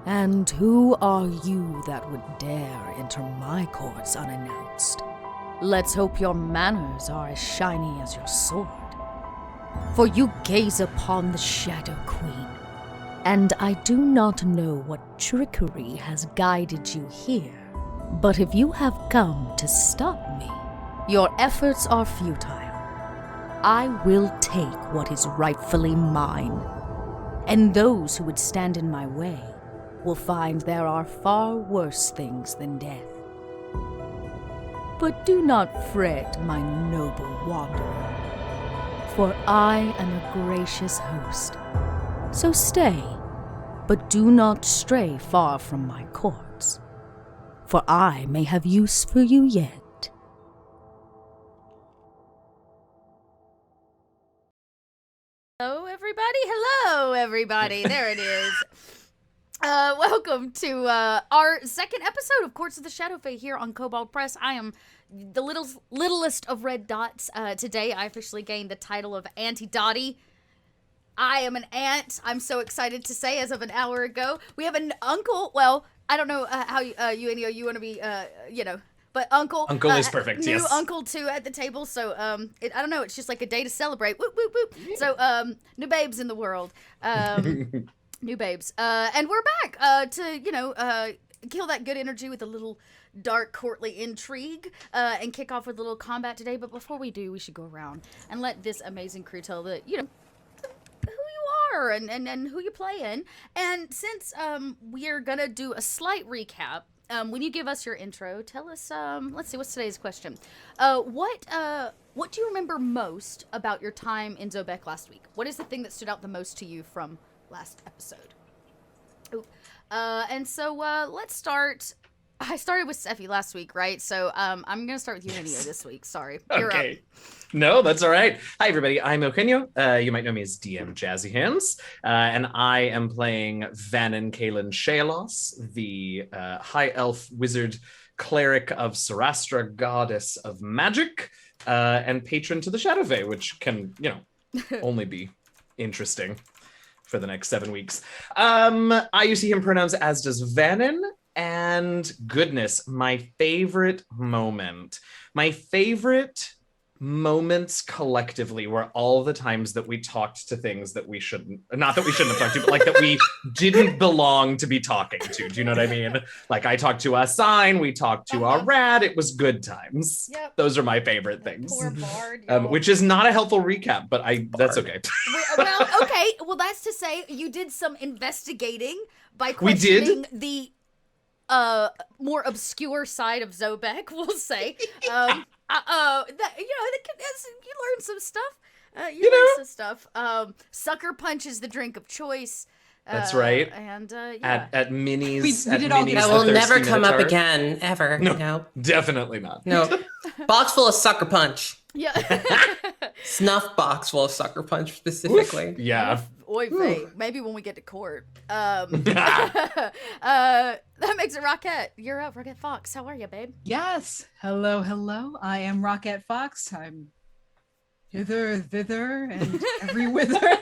And who are you that would dare enter my courts unannounced? Let's hope your manners are as shiny as your sword. For you gaze upon the Shadow Queen, and I do not know what trickery has guided you here. But if you have come to stop me, your efforts are futile. I will take what is rightfully mine, and those who would stand in my way will find there are far worse things than death. But do not fret, my noble wanderer, for I am a gracious host. So stay, but do not stray far from my courts, for I may have use for you yet. Hello everybody, there it is. Welcome to our second episode of Courts of the Shadow Fae here on Kobold Press. I am the littlest of red dots. Today I officially gained the title of Auntie Dottie. I am an aunt, I'm so excited to say, as of an hour ago. We have an uncle, well, I don't know how you want to be, but uncle. Uncle is perfect, new yes. uncle, too, at the table, so, I don't know, it's just like a day to celebrate. Whoop, whoop, whoop. Yeah. So, new babes in the world. New babes. And we're back to, kill that good energy with a little dark courtly intrigue and kick off with a little combat today. But before we do, we should go around and let this amazing crew tell who you are and who you play in. And since we are going to do a slight recap, when you give us your intro, tell us, let's see, what's today's question? What do you remember most about your time in Zobeck last week? What is the thing that stood out the most to you from last episode? Ooh. And so let's start. I started with Steffi last week, right? So I'm going to start with Eugenio this week. Sorry. You're Okay. up. No, that's all right. Hi, everybody. I'm Eugenio. You might know me as DM Jazzy Hands. And I am playing Vannon Kalen Shalos, the high elf wizard cleric of Sarastra, goddess of magic, and patron to the Shadow Fae, which can, only be interesting for the next 7 weeks. I use him pronouns, as does Vannon. And goodness, my favorite moments collectively were all the times that we talked to things that we shouldn't, not that we shouldn't have talked to, but like that we didn't belong to be talking to. Do you know what I mean? Like I talked to a sign, we talked to a rat. It was good times. Yep. Those are my favorite things. Poor Bard, which is not a helpful recap, but that's okay. Well, okay. Well, that's to say you did some investigating by questioning the more obscure side of Zobeck, we'll say. You learn some stuff. Some stuff. Sucker Punch is the drink of choice. That's right. And at Minnie's, we did all Minnie's that will never come up again, ever. No, definitely not. No, box full of Sucker Punch. Yeah. Snuff box full of Sucker Punch specifically. Oof, yeah. Oy vey. Maybe when we get to court. That makes it Rockette. You're up, Rockette Fox. How are you, babe? Yes. Hello. I am Rockette Fox. I'm hither, thither, and every whither.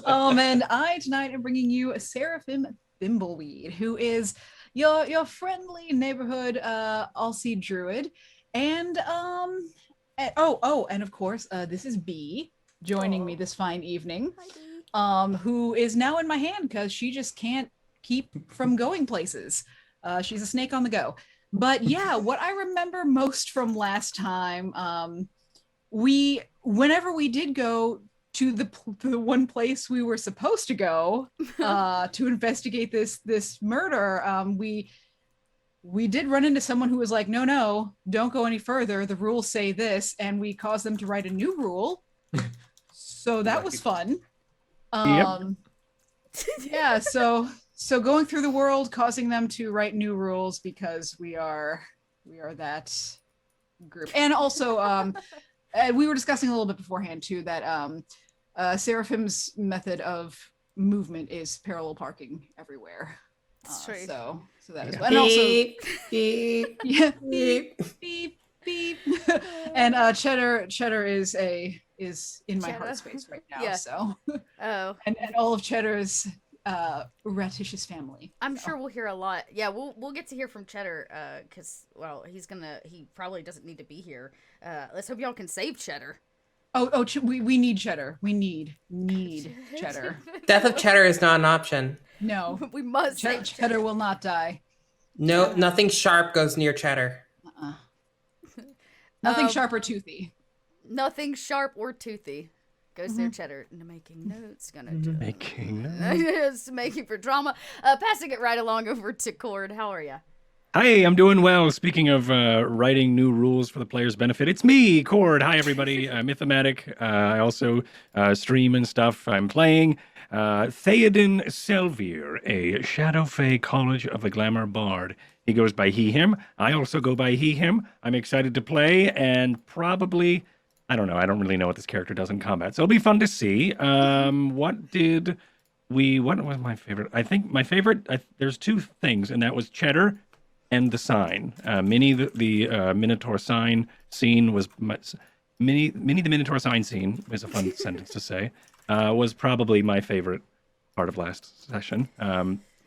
And I tonight am bringing you a Seraphim Thimbleweed, who is your friendly neighborhood Alcy druid. And and of course, this is B joining me this fine evening. Hi, B. Who is now in my hand because she just can't keep from going places. She's a snake on the go. But yeah, what I remember most from last time, whenever we did go to the one place we were supposed to go to investigate this murder, we did run into someone who was like, no, don't go any further. The rules say this, and we caused them to write a new rule. So that was fun. Yeah, so going through the world, causing them to write new rules because we are that group. And also, we were discussing a little bit beforehand too that Seraphim's method of movement is parallel parking everywhere. That's true. So that is and also Beep. yeah, beep beep beep. And Cheddar is in my heart space right now. Yeah. So Oh. and all of Cheddar's Ratish's family. I'm sure we'll hear a lot. Yeah, we'll get to hear from Cheddar, because well, he probably doesn't need to be here. Let's hope y'all can save Cheddar. We need Cheddar. We need Cheddar. Death of Cheddar is not an option. No, We must save Cheddar will not die. No, nothing sharp goes near Cheddar. Nothing sharp or toothy. Nothing sharp or toothy goes near Cheddar. Making notes, Making notes. making for drama. Passing it right along over to Cord. How are ya? Hi, I'm doing well. Speaking of writing new rules for the player's benefit, it's me, Cord. Hi, everybody. Mythomatic. I also stream and stuff. I'm playing Theoden Selvir, a Shadow Fae College of the Glamour Bard. He goes by he, him. I also go by he, him. I'm excited to play, and probably, I don't know, I don't really know what this character does in combat, so it'll be fun to see. What was my favorite? I think my favorite, there's two things, and that was Cheddar and the sign. Minnie, the Minotaur sign scene was Minnie the Minotaur sign scene was a fun sentence to say. Was probably my favorite part of last session.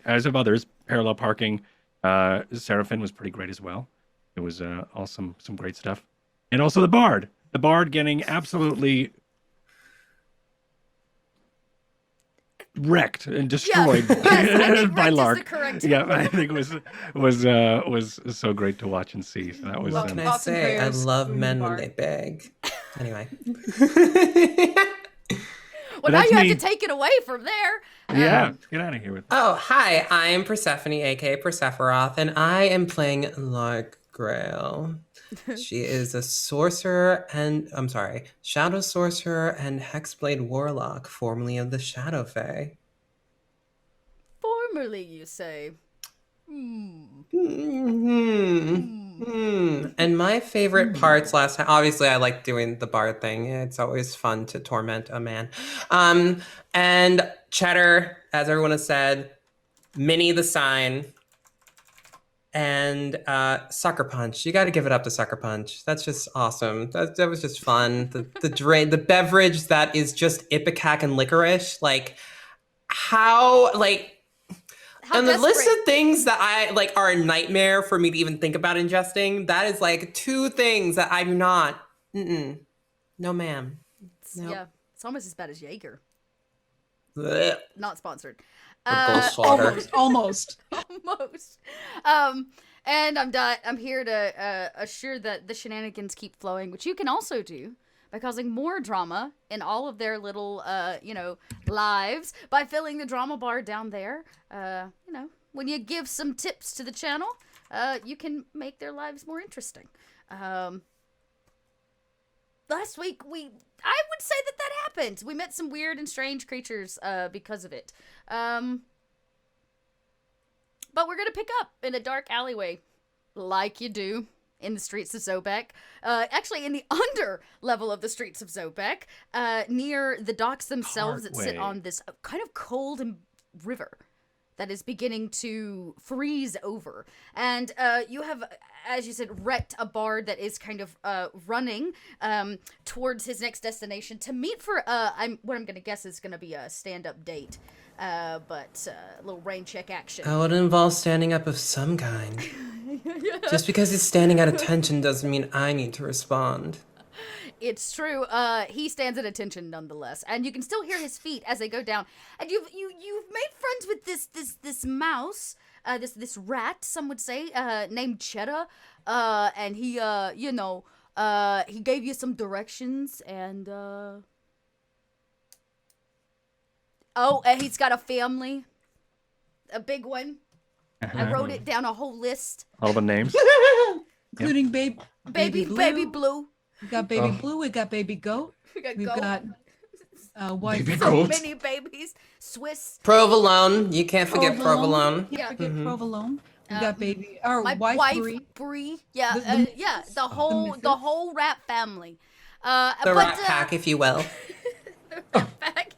As of others, parallel parking, Seraphim was pretty great as well. It was all some great stuff, and also the Bard getting absolutely wrecked and destroyed by Lark. Yeah, I think it was so great to watch and see. So that was. What can I say? I love men when they beg. Anyway. Well, now you have to take it away from there. Yeah, get out of here with. Oh, hi. I am Persephone, aka Persephoroth, and I am playing Lark Grail. She is a shadow sorcerer and hexblade warlock, formerly of the Shadow Fae. Formerly, you say. And my favorite parts last time, obviously I like doing the bard thing. It's always fun to torment a man. And Cheddar, as everyone has said, Minnie the sign, and Sucker Punch. You got to give it up to Sucker Punch. That's just awesome. That was just fun. The beverage that is just ipecac and licorice. Like and the list of things that I like are a nightmare for me to even think about ingesting. That is like two things that I do not. No, ma'am. Nope. Yeah, it's almost as bad as Jaeger. Blech. Not sponsored. Goldwater. Almost. Almost. And I'm here to assure that the shenanigans keep flowing, which you can also do by causing more drama in all of their little, lives by filling the drama bar down there. When you give some tips to the channel, you can make their lives more interesting. Last week, I would say that happened. We met some weird and strange creatures because of it. But we're going to pick up in a dark alleyway, like you do in the streets of Zobeck. Actually, in the under level of the streets of Zobeck, near the docks themselves that sit on this kind of cold river that is beginning to freeze over. And you have, as you said, wrecked a bard that is kind of running towards his next destination to meet for, what I'm going to guess is going to be a stand-up date. But a little rain check action. Oh, it involves standing up of some kind. Just because it's standing at attention doesn't mean I need to respond. It's true. He stands at attention nonetheless, and you can still hear his feet as they go down. And you've made friends with this mouse, this rat, some would say, named Cheddar. And he he gave you some directions, and he's got a family, a big one. I wrote it down, a whole list. All the names, including Baby Blue. We got Baby Blue. We got Baby Goat. We've got white. Baby so Goat. many babies. Swiss. Provolone. You can't forget Provolone. Can't forget Provolone. We got Baby. My wife Brie. Yeah, the whole rat family. The rat pack, if you will. The rat pack.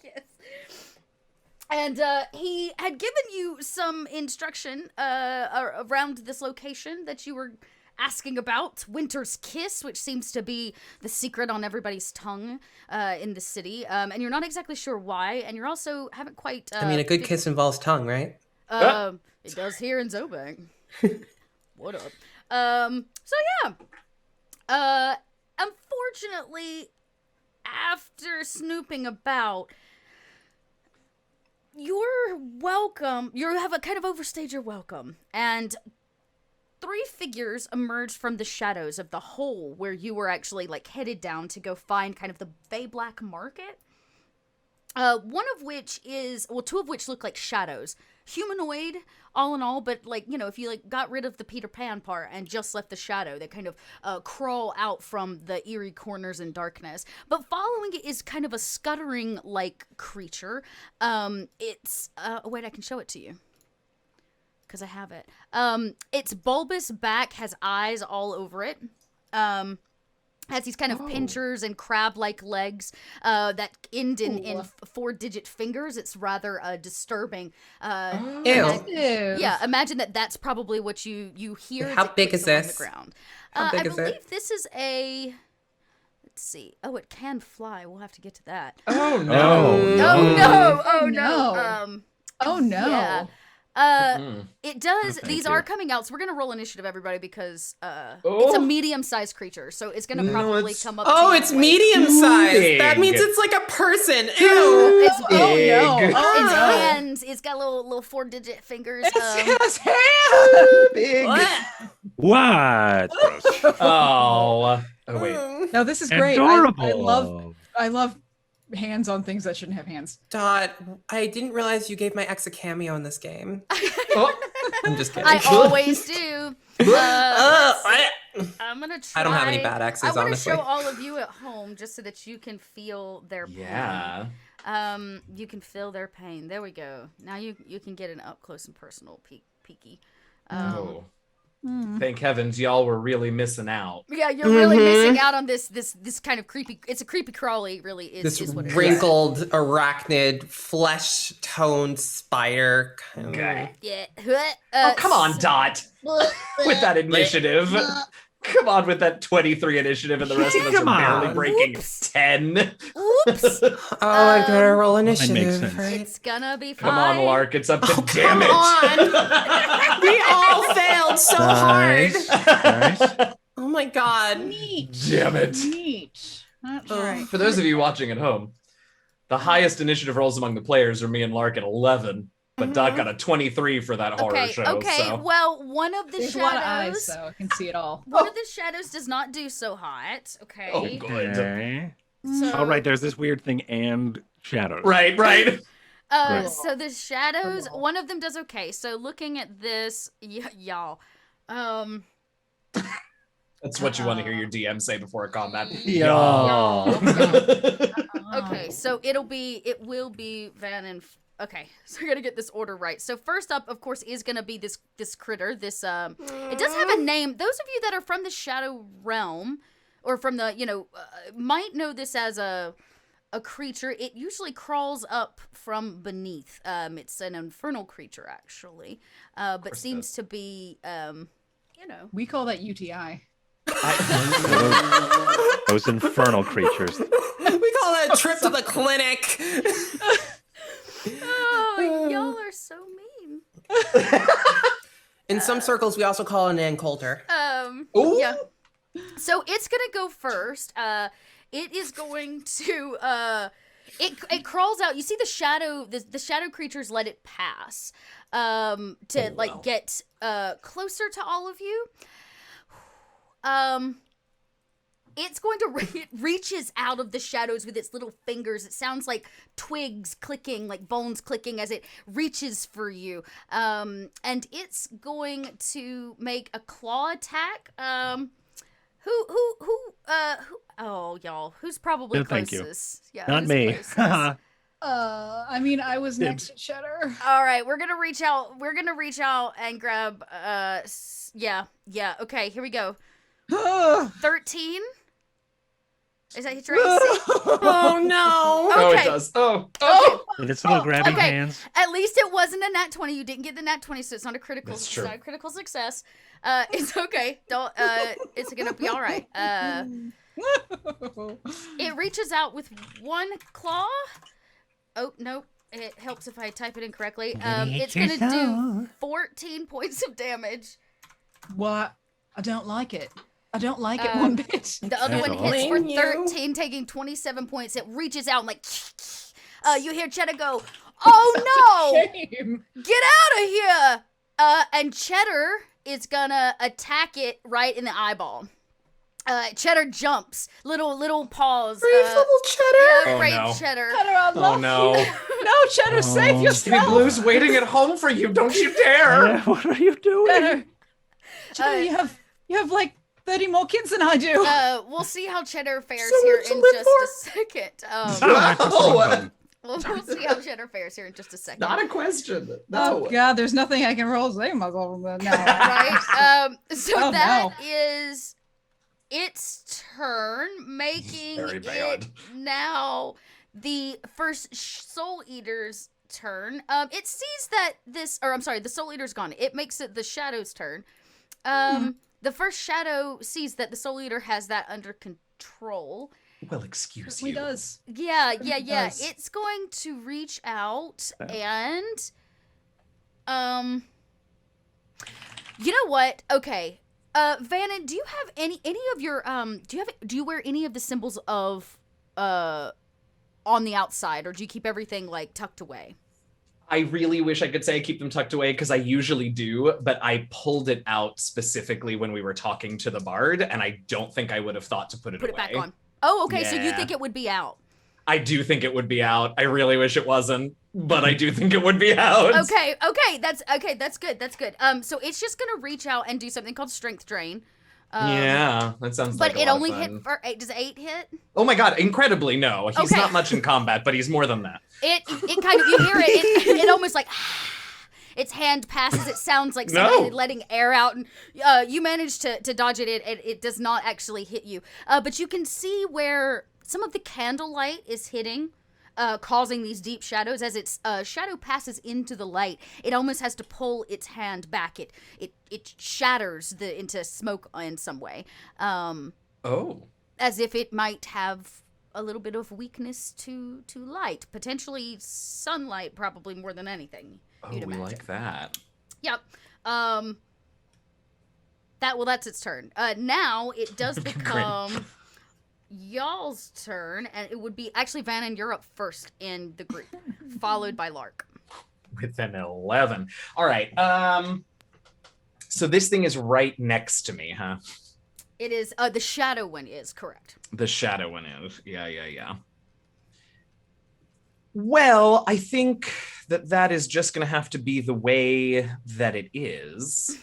Yes. And he had given you some instruction around this location that you were asking about Winter's Kiss, which seems to be the secret on everybody's tongue in the city. And you're not exactly sure why, and you're also haven't quite... I mean, a good kiss involves tongue, right? It does here in Zobeck. What up? Unfortunately, after snooping about, you're welcome. You have a kind of overstayed your welcome, and 3 figures emerged from the shadows of the hole where you were actually like headed down to go find kind of the Bay Black Market. One of which is, well, 2 of which look like shadows. Humanoid, all in all, but like, you know, if you like got rid of the Peter Pan part and just left the shadow, they kind of crawl out from the eerie corners and darkness. But following it is kind of a scuttering like creature. It's wait, I can show it to you because I have it. Its bulbous back has eyes all over it. Has these kind of pinchers and crab-like legs that end in 4-digit fingers. It's rather disturbing. Ew. Yeah, imagine that's probably what you hear. How big is this? On the ground. How big I is believe it? this is a... Let's see. Oh, it can fly. We'll have to get to that. Oh no! Oh, Oh no! Oh no! No. Oh no. Yeah. It does. Thank These you. are coming out, so we're gonna roll initiative, everybody, because it's a medium-sized creature, so it's gonna probably it's- come up. Oh, to it's like- medium-sized. That Big. means it's like a person. Ew. It's, Oh no. Big. Oh its no. hands. It's got little 4-digit fingers. Big. What? Gross. Oh. Oh wait. No, this is great. Adorable. I love hands on things that shouldn't have hands. Dot, I didn't realize you gave my ex a cameo in this game. Oh. I'm just kidding. I always do. I'm gonna try. I don't have any bad exes, I want to honestly. show all of you at home just so that you can feel their pain. Yeah. You can feel their pain. There we go. Now you can get an up close and personal peeky. Oh. Thank heavens, y'all were really missing out. Yeah, you're really missing out on this kind of creepy. It's a creepy crawly, really. This is what it is. wrinkled, arachnid, flesh-toned spider. Okay. Yeah. Oh, come on, Dot. With that initiative. Come on with that 23 initiative, and the rest of us are Come barely on. breaking Oops. 10. Oops. Oh, I gotta roll makes initiative, sense. right? It's gonna be fine. Come on, Lark. It's up to Oh, damage. come on. We all failed so Nice. hard. Nice. Oh my god. Neat. Damn it. Neat. That's right. For those of you watching at home, the highest initiative rolls among the players are me and Lark at 11, but Dot got a 23 for that horror show. Okay. So. Well, one of the There's a lot of eyes, shadows. so I can see it all. One of the shadows does not do so hot. Okay. Oh, good. Okay. So, Oh, right. There's this weird thing and shadows. Right. Great. So the shadows, one of them does okay. So looking at this, y'all, That's what you want to hear your DM say before a combat. y'all. Oh. Okay, so it will be Van and. Okay, so we're gonna get this order right. So first up, of course, is gonna be this critter. It does have a name. Those of you that are from the Shadow Realm, or from the might know this as a creature. It usually crawls up from beneath. It's an infernal creature actually, but seems to be We call that UTI. Those infernal creatures. We call that a trip to the clinic. Oh, y'all are so mean. In some circles, we also call it an encoulter. Ooh. Yeah. So it's gonna go first. It is going to it crawls out. You see the shadow. The shadow creatures let it pass. To get closer to all of you. It's going to it reaches out of the shadows with its little fingers. It sounds like twigs clicking, like bones clicking as it reaches for you. And it's going to make a claw attack. Who oh, y'all, who's probably No, thank you. closest? Yeah, Not who's me. closest? I mean, I was next to Cheddar. All right, we're gonna reach out and grab. Yeah. Okay, here we go. 13. Is that your AC? Oh no! Oh, Okay. it does. Oh. With its little grabby Okay. hands. At least it wasn't a nat 20. You didn't get the nat 20, so it's not a critical. That's It's true. not a critical success. It's okay. Don't. It's gonna be all right. It reaches out with one claw. Oh no! It helps if I type it in correctly. It's gonna do 14 points of damage. What? I don't like it. I don't like it one bit. The other That's one awesome. hits for Blame you. 13, taking 27 points. It reaches out and like, you hear Cheddar go, "Oh no! Shame. Get out of here!" And Cheddar is gonna attack it right in the eyeball. Cheddar jumps, little paws. Brave little Cheddar. Yeah, Oh, brave no. Cheddar. Cheddar, I Oh love no. you. No, Cheddar, save Oh. Sweet yourself. Blue's waiting at home for you. Don't you dare. What are you doing? Cheddar, Cheddar, you have like 30 more kids than I do. We'll see how Cheddar fares So here much to in live just a second. No. We'll see how Cheddar fares here in just a second. Not a question. Oh No. God, there's nothing I can roll to save myself from that now. Right? So Oh, that no. is its turn, making Very bad. it now the first Soul Eater's turn. It sees that the Soul Eater's gone. It makes it the Shadow's turn. The first Shadow sees that the Soul Eater has that under control. Well, excuse He you. does. Yeah. does. It's going to reach out and you know what? Okay. Vannon, do you have any of your do you wear any of the symbols of on the outside, or do you keep everything like tucked away? I really wish I could say I keep them tucked away because I usually do, but I pulled it out specifically when we were talking to the bard, and I don't think I would have thought to put it Put away. it back on. Oh, okay. So you Yeah. think it would be out? I do think it would be out. I really wish it wasn't, but I do think it would be out. Okay. That's good. That's good. So it's just gonna reach out and do something called Strength Drain. Yeah, that sounds But like a it lot only of hit fun. for 8. Does 8 hit? Oh my god, incredibly no. He's Okay. not much in combat, but he's more than that. It kind of, you hear it almost like its hand passes. It sounds like somebody No. letting air out, and you manage to dodge it. It does not actually hit you, but you can see where some of the candlelight is hitting, causing these deep shadows. As its shadow passes into the light, it almost has to pull its hand back. It shatters into smoke in some way, Oh. as if it might have a little bit of weakness to light, potentially sunlight, probably more than anything. Oh, You'd we imagine. like that. Yep. That's its turn. Now it does become y'all's turn, and it would be actually Vannon, you're up first in the group, followed by Lark. With an 11. All right. So this thing is right next to me, huh? It is the shadow one is correct. The shadow one is. Yeah. Well, I think that is just going to have to be the way that it is.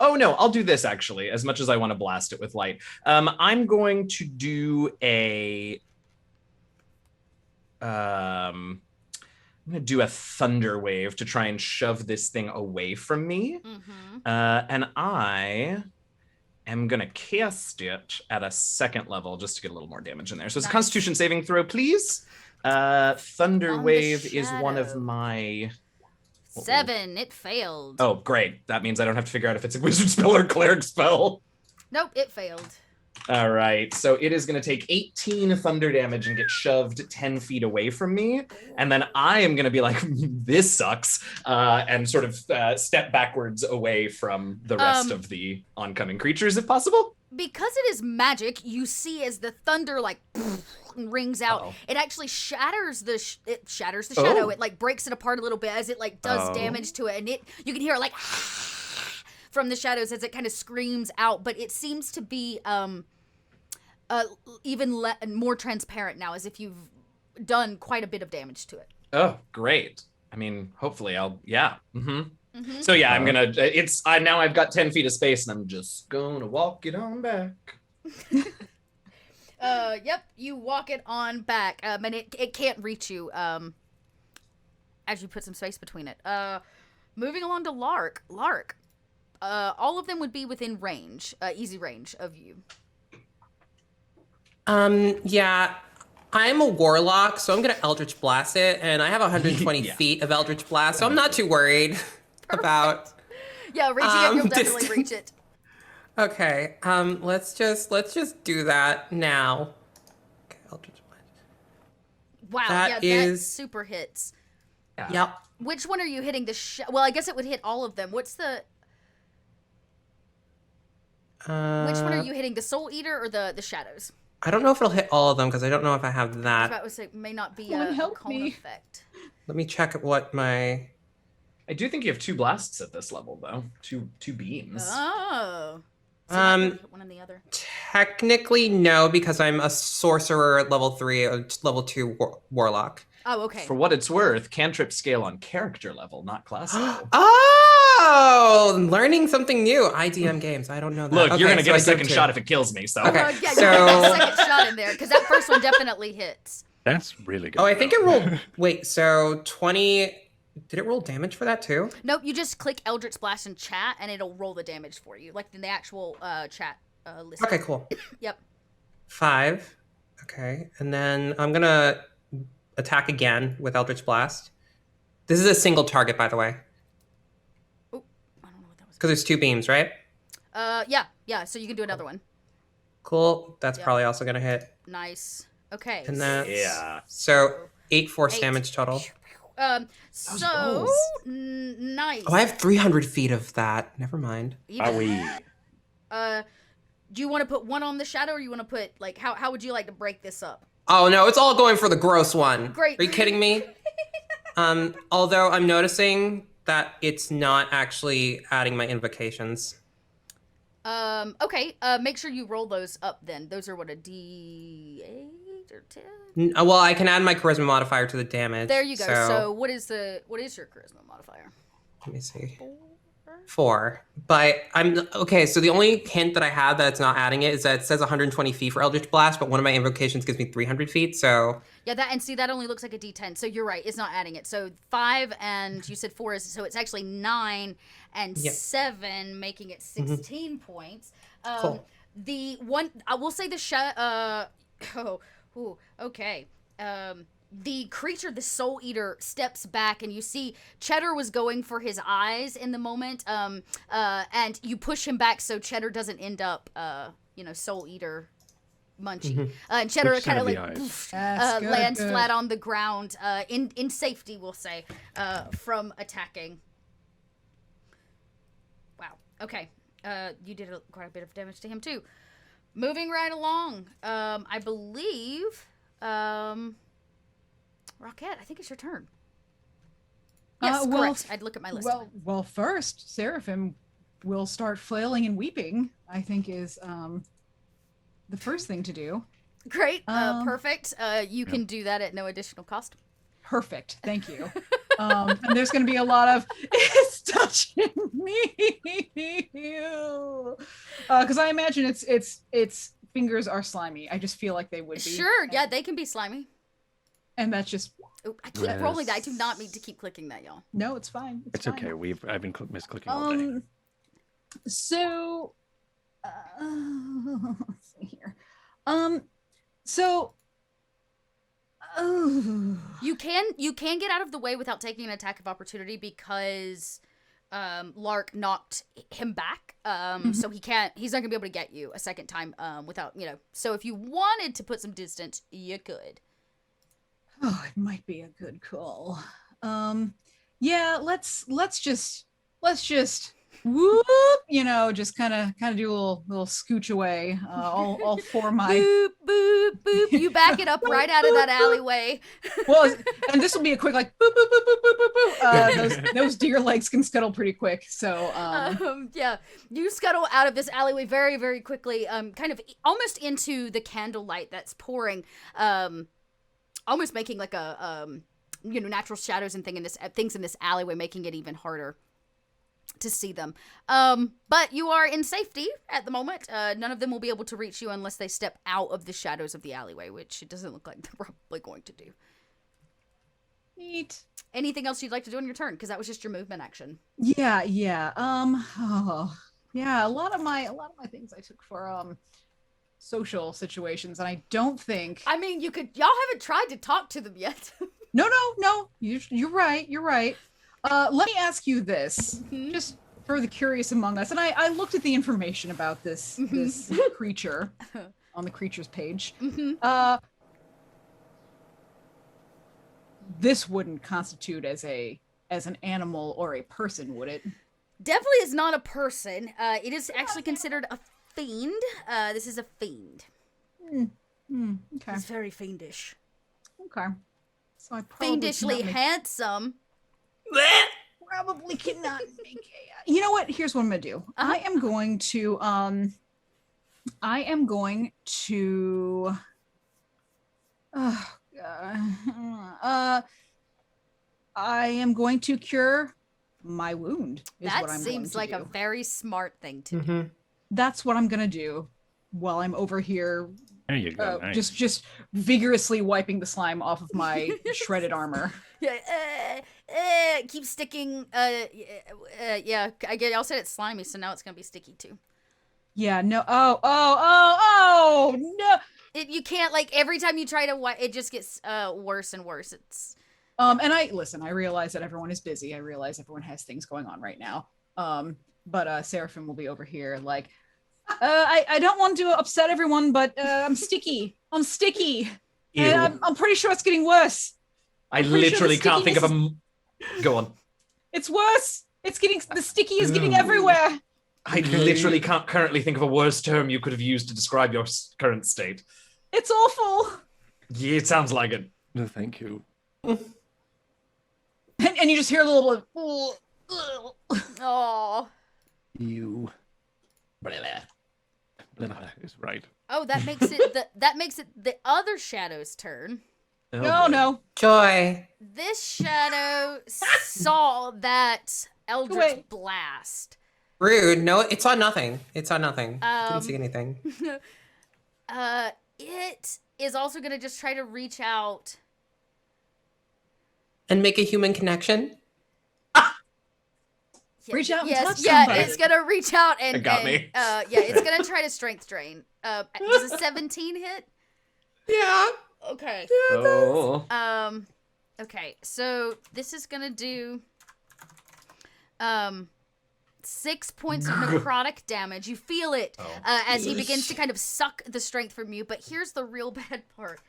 Oh, no, I'll do this, actually, as much as I want to blast it with light. I'm going to do a... I'm going to do a thunder wave to try and shove this thing away from me. Mm-hmm. And I am going to cast it at a 2nd level just to get a little more damage in there. So it's a Nice. Constitution saving throw, please. Thunder On the wave is one of shadow. my... 7. It failed. Oh, great. That means I don't have to figure out if it's a wizard spell or cleric spell. Nope, it failed. All right. So it is going to take 18 thunder damage and get shoved 10 feet away from me. And then I am going to be like, this sucks, and sort of step backwards away from the rest of the oncoming creatures, if possible. Because it is magic, you see as the thunder like rings out, Uh-oh. it actually shatters the shadow. Oh. It like breaks it apart a little bit as it like does Oh. damage to it, and you can hear it like from the shadows as it kind of screams out. But it seems to be even more transparent now, as if you've done quite a bit of damage to it. Oh, great. I mean, hopefully yeah. Mm-hmm. Mm-hmm. So yeah, I'm going to, now I've got 10 feet of space and I'm just going to walk it on back. Yep, you walk it on back, and it can't reach you, as you put some space between it. Moving along to Lark. Lark, all of them would be within range, easy range of you. Yeah, I'm a warlock, so I'm gonna Eldritch Blast it, and I have 120 Yeah. feet of Eldritch Blast, so I'm not too worried about. Yeah, reaching it, you'll definitely distance. reach it. Okay, let's just do that now. Okay, Eldritch Blast. Wow, That yeah, that is- super hits. Yep. Which one are you hitting? Well, I guess it would hit all of them. What's the... Which one are you hitting? The Soul Eater or the Shadows? I don't know if it'll hit all of them because I don't know if I have I was that. about to say, may not be Someone a help cone me. effect. Let me check what my. I do think you have 2 blasts at this level, though. Two beams. Oh. So that would hit one and the other. Technically, no, because I'm a sorcerer at level 3, level 2 warlock. Oh, okay. For what it's worth, cantrips scale on character level, not class level. Oh, learning something new. I DM games. I don't know that. Look, Okay, you're gonna so get I a did second too. shot if it kills me. So Okay. Yeah, you so- get a second shot in there, because that first one definitely hits. That's really good. Oh, I think it rolled. Wait, so 20. Did it roll damage for that too? Nope, you just click Eldritch Blast in chat, and it'll roll the damage for you, like in the actual chat list. Okay, cool. Yep. 5. Okay, and then I'm gonna attack again with Eldritch Blast. This is a single target, by the way, Oh, I don't know what that was. because there's 2 beams, right? Yeah. So you can do another one. Cool. That's Yep. probably also gonna hit. Nice. Okay. And that's yeah. so 8 force 8. damage total. So rolls. nice. Oh, I have 300 feet of that. Never mind. Are we? Do you want to put one on the shadow, or you want to put like how would you like to break this up? Oh no, it's all going for the gross one. Great. Are you kidding me? Although I'm noticing that it's not actually adding my invocations. Okay. Make sure you roll those up then. Those are what, a D8 or 10? Well, I can add my charisma modifier to the damage. There you go. So what is your charisma modifier? Let me see. 4. But I'm okay. So the only hint that I have that it's not adding it is that it says 120 feet for Eldritch Blast, but one of my invocations gives me 300 feet. So Yeah, that only looks like a D10. So you're right, it's not adding it. So 5 and you said 4 is, so it's actually 9 and Yep. 7, making it 16 points. Cool. The one I will say okay. The creature, the Soul Eater, steps back, and you see Cheddar was going for his eyes in the moment, and you push him back so Cheddar doesn't end up, Soul Eater munchy. And Cheddar Which side kind of of the like eyes? poof, Yes, good, lands good. flat on the ground, in safety, we'll say, from attacking. Wow. Okay. You did quite a bit of damage to him too. Moving right along. I believe. Rocket, I think it's your turn. Yes, well, correct. I'd look at my list. Well, first, Seraphim will start flailing and weeping, I think is the first thing to do. Great. Perfect. You can do that at no additional cost. Perfect. Thank you. And there's going to be a lot of, it's touching me. Because I imagine its fingers are slimy. I just feel like they would be. Sure. Yeah, they can be slimy. And that's just, Oop, I keep rolling that. I do not mean to keep clicking that, y'all. no, it's fine. It's fine. okay. I've been misclicking all day. So, let's see here. So, You can get out of the way without taking an attack of opportunity because Lark knocked him back. So he's not gonna be able to get you a second time without, so if you wanted to put some distance, you could. oh, it might be a good call. Yeah, let's just whoop, just kind of do a little scooch away. All for my Boop, boop, boop. You back it up right out of that alleyway. well, and this will be a quick like boop boop boop boop boop boop boop. Those deer legs can scuttle pretty quick. So Yeah, you scuttle out of this alleyway very, very quickly, kind of almost into the candlelight that's pouring, almost making like a natural shadows and things in this alleyway, making it even harder to see them. But you are in safety at the moment. None of them will be able to reach you unless they step out of the shadows of the alleyway, which it doesn't look like they're probably going to do. neat. Anything else you'd like to do on your turn? Because that was just your movement action. Yeah. A lot of my things I took for social situations, and I don't think. I mean, y'all haven't tried to talk to them yet. No. You're right. You're right. Let me ask you this, just for the curious among us, and I looked at the information about this creature on the creatures page. This wouldn't constitute as an animal or a person, would it? Definitely is not a person. It is actually considered a fiend. This is a fiend. Okay. It's very fiendish. Okay. So I probably Fiendishly cannot make- handsome. probably cannot make a. You know what? Here's what I'm gonna do. I am going to I am going to cure my wound. That seems like a very smart thing to do. That's what I'm gonna do while I'm over here. There you go. Nice. Just vigorously wiping the slime off of my shredded armor. Yeah, keep sticking. Yeah, I get. Y'all said it's slimy, so now it's gonna be sticky too. Yeah. No. Oh. No. You can't, like, every time you try to wipe, it just gets worse and worse. It's. And I realize that everyone is busy. I realize everyone has things going on right now. But Seraphim will be over here like, I don't want to upset everyone, but I'm sticky. I'm sticky. And I'm pretty sure it's getting worse. I literally can't think of a. Go on. It's worse. The sticky is getting everywhere. I literally can't currently think of a worse term you could have used to describe your current state. It's awful. Yeah, it sounds like it. No, thank you. And you just hear a little. Oh. You. Is right. Oh, that makes it the other shadow's turn. Oh, No. Joy. This shadow saw that Eldritch Wait. Blast. Rude. No, it saw nothing. Didn't see anything. It is also gonna just try to reach out. And make a human connection? Reach out and touch yeah, somebody. it's gonna reach out and It got me. Yeah, it's gonna try to strength drain. Does a 17 hit? Yeah. Okay. Oh. Okay, so this is gonna do 6 points of necrotic damage. You feel it as he begins to kind of suck the strength from you, but here's the real bad part.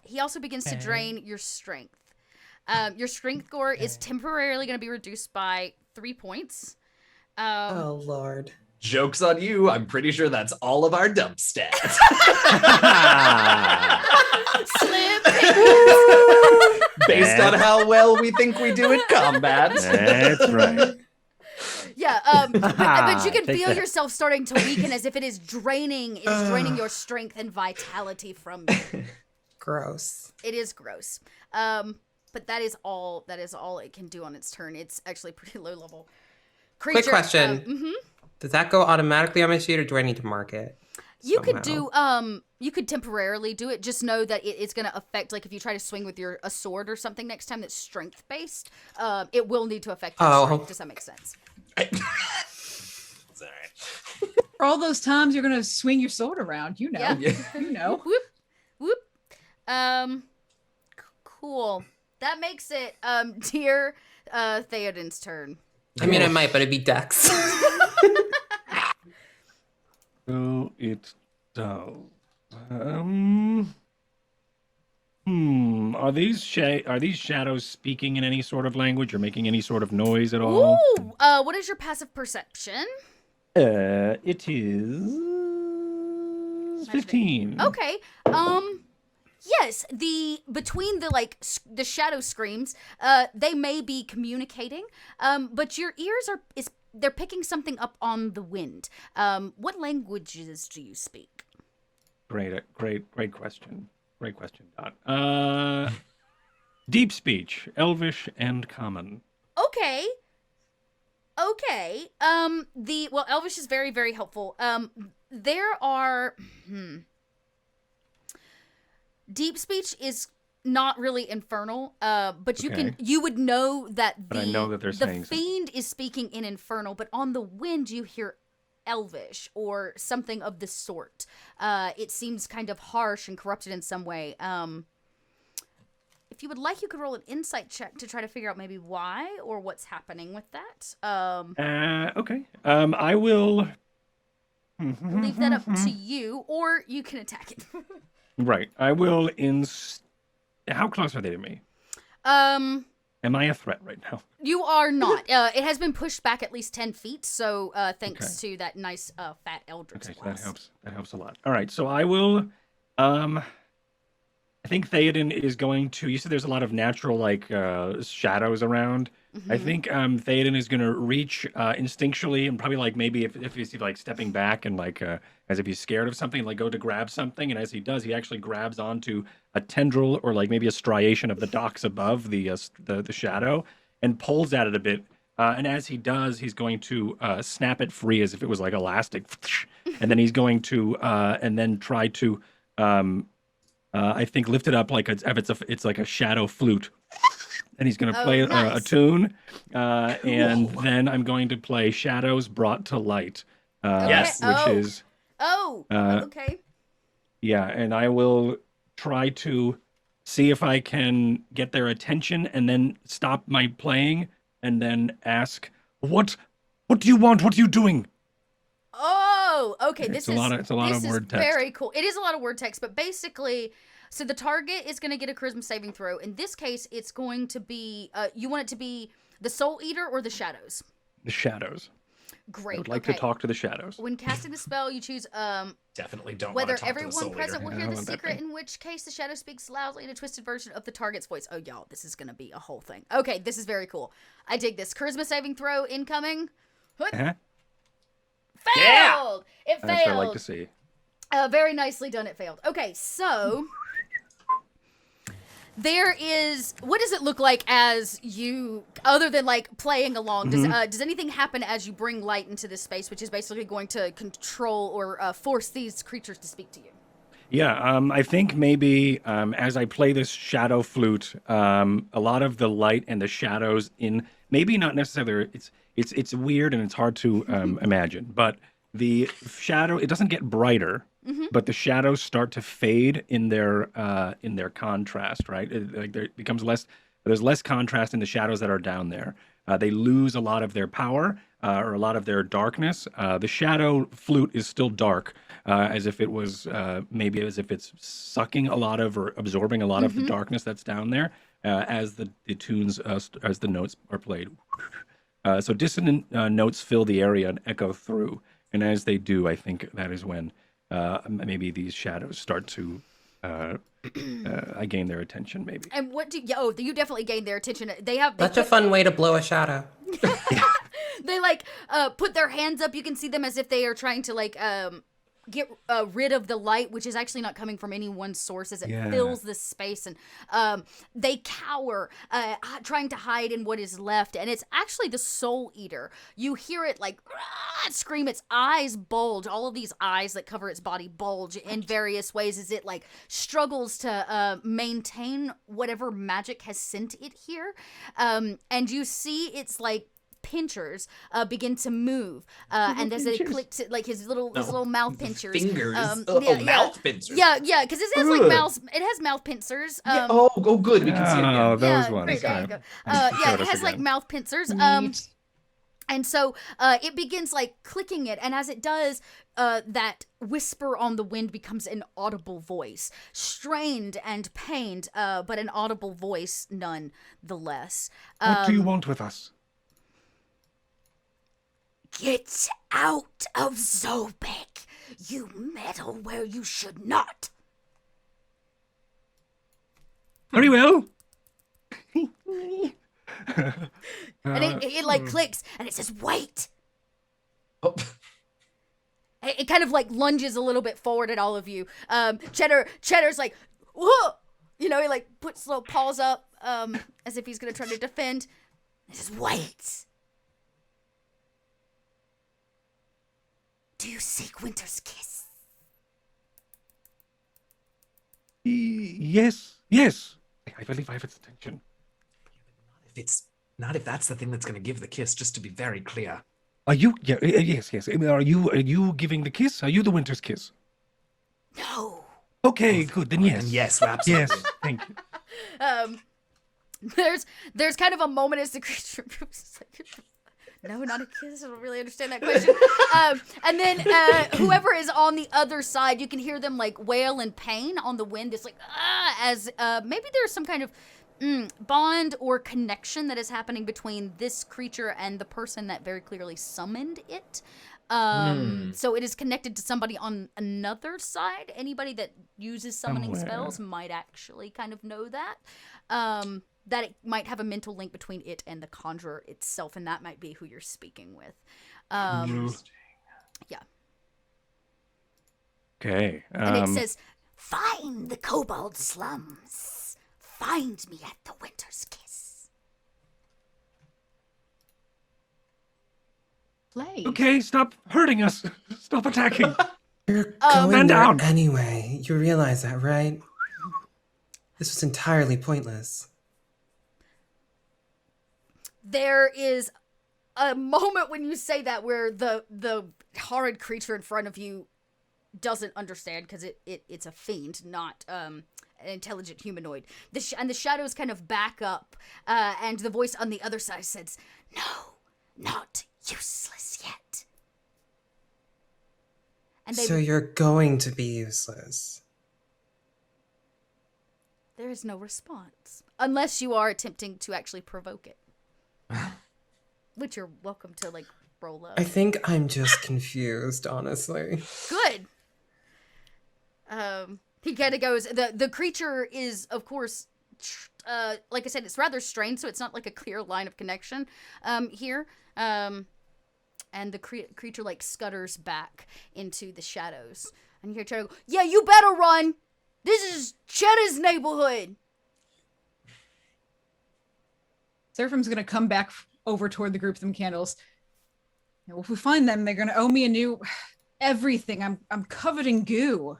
He also begins to drain your strength. Your strength score is temporarily going to be reduced by 3 points. Oh, Lord. Joke's on you. I'm pretty sure that's all of our dump stats. Slim Based on how well we think we do in combat. That's right. Yeah, but you can Take feel that. yourself starting to weaken as if it is draining your strength and vitality from you. Gross. It is gross. But that is all it can do on its turn. It's actually pretty low level creature. Quick question. Does that go automatically on my sheet, or do I need to mark it? You could somehow? do you could temporarily do it. Just know that it's going to affect, like, if you try to swing with a sword or something next time that's strength based, it will need to affect your strength. Does that make sense? It's all right. For all those times you're gonna swing your sword around, you know. Yeah. You know. Whoop whoop. Cool. That makes it dear Theoden's turn. I mean, I might, but it'd be Dex. So it does. Are these shadows speaking in any sort of language or making any sort of noise at all? Ooh. What is your passive perception? It is 15. Okay. Yes, between the shadow screams, they may be communicating, but your ears they're picking something up on the wind. What languages do you speak? Great question. Great question, Dot. Deep speech, Elvish, and Common. Okay. Elvish is very, very helpful. There are deep speech is not really infernal, but you would know that But I know that they're saying the fiend is speaking in infernal, but on the wind you hear elvish or something of the sort. It seems kind of harsh and corrupted in some way. If you would like, you could roll an insight check to try to figure out maybe why or what's happening with that. Okay. I will. Leave that up to you, or you can attack it. Right. I will. How close are they to me? Am I a threat right now? You are not. It has been pushed back at least 10 feet, so thanks to that nice fat eldritch Okay, so blast. that helps a lot. All right, so I will. I think Theoden is going to. You said there's a lot of natural shadows around. I think Theoden is going to reach instinctually and probably maybe if he's stepping back and as if he's scared of something, go to grab something, and as he does, he actually grabs onto a tendril or maybe a striation of the docks above the shadow and pulls at it a bit. And as he does, he's going to snap it free as if it was elastic, and then he's going to and then try to I think lift it up it's like a shadow flute. And he's going to play a tune, and then I'm going to play Shadows Brought to Light. Yes. Which is... okay. Yeah, and I will try to see if I can get their attention and then stop my playing and then ask, What do you want? What are you doing? Oh, okay. It's a lot of word text. Very cool. It is a lot of word text, but basically... So the target is going to get a charisma saving throw. In this case, it's going to be, you want it to be the Soul Eater or the Shadows? The Shadows. Great. I would like to talk to the Shadows. When casting the spell, you choose definitely don't whether want to talk everyone to the Soul present Eater. will hear the secret, in which case the Shadow speaks loudly in a twisted version of the target's voice. Oh, y'all, this is going to be a whole thing. Okay, this is very cool. I dig this. Charisma saving throw incoming. Uh-huh. Failed! Yeah! It failed. That's what I like to see. Very nicely done. It failed. Okay, so... There is, what does it look like as you, other than playing along, does anything happen as you bring light into this space, which is basically going to control or force these creatures to speak to you? Yeah, I think maybe as I play this shadow flute, a lot of the light and the shadows maybe not necessarily, it's weird and it's hard to imagine, but the shadow, it doesn't get brighter. But the shadows start to fade in their contrast, right? There becomes less. There's less contrast in the shadows that are down there. They lose a lot of their power or a lot of their darkness. The shadow flute is still dark, as if it was maybe as if it's sucking a lot of or absorbing a lot of the darkness that's down there as the tunes as the notes are played. So dissonant notes fill the area and echo through, and as they do, I think that is when. Maybe these shadows start to I gain their attention maybe. And what do you definitely gain their attention. They Such a fun way to blow a shadow. They put their hands up. You can see them as if they are trying to get rid of the light, which is actually not coming from any one source as it fills this space, and they cower, trying to hide in what is left, and it's actually the Soul Eater. You hear it scream, its eyes bulge, all of these eyes that cover its body bulge in various ways as it struggles to maintain whatever magic has sent it here, and you see its pinchers begin to move, and as it clicks, his little mouth pinchers, fingers, mouth pincers. Yeah, because it has it has mouth pincers. Good, we can see it. Oh, those ones. Great, there you go. It has mouth pincers. And so it begins clicking it, and as it does, that whisper on the wind becomes an audible voice, strained and pained, but an audible voice nonetheless. What do you want with us? Get out of Zobeck! You meddle where you should not! Very well. And it clicks, and it says, "Wait!" Oh. It kind of lunges a little bit forward at all of you. Cheddar's like, "Whoa!" He puts little paws up, as if he's gonna try to defend. It says, "Wait! Do you seek Winter's kiss?" Yes. I believe I have its attention. Not if that's the thing that's going to give the kiss, just to be very clear. Are you? Yeah, yes, yes. Are you giving the kiss? Are you the winter's kiss? No. Okay, good. Then yes. And yes, absolutely. Yes. Thank you. There's kind of a moment as the creature moves. No, not a kiss. I don't really understand that question. And then whoever is on the other side, you can hear them like wail in pain on the wind. It's like as maybe there's some kind of bond or connection that is happening between this creature and the person that very clearly summoned it. So it is connected to somebody on another side. Anybody that uses summoning spells might actually kind of know that. That it might have a mental link between it and the conjurer itself, and that might be who you're speaking with. Yeah. Okay. And it says, "Find the Kobold slums. Find me at the Winter's Kiss." Play. Okay, stop hurting us. Stop attacking. You're Man going there down. anyway. You realize that, right? This was entirely pointless. There is a moment when you say that where the horrid creature in front of you doesn't understand because it's a fiend, not an intelligent humanoid. And the shadows kind of back up, and the voice on the other side says, "No, not useless yet." And So you're going to be useless. there is no response unless you are attempting to actually provoke it. Which you're welcome to, like, roll up. I think I'm just confused, honestly. Good. He kind of goes, the creature is, of course, like I said, it's rather strange, so it's not like a clear line of connection here. And the creature, like, scutters back into the shadows. And you hear Cheddar go, "Yeah, you better run! This is Cheddar's neighborhood!" Seraphim's gonna come back over toward the group of them candles. Now, if we find them, they're gonna owe me a new everything. I'm covered in goo.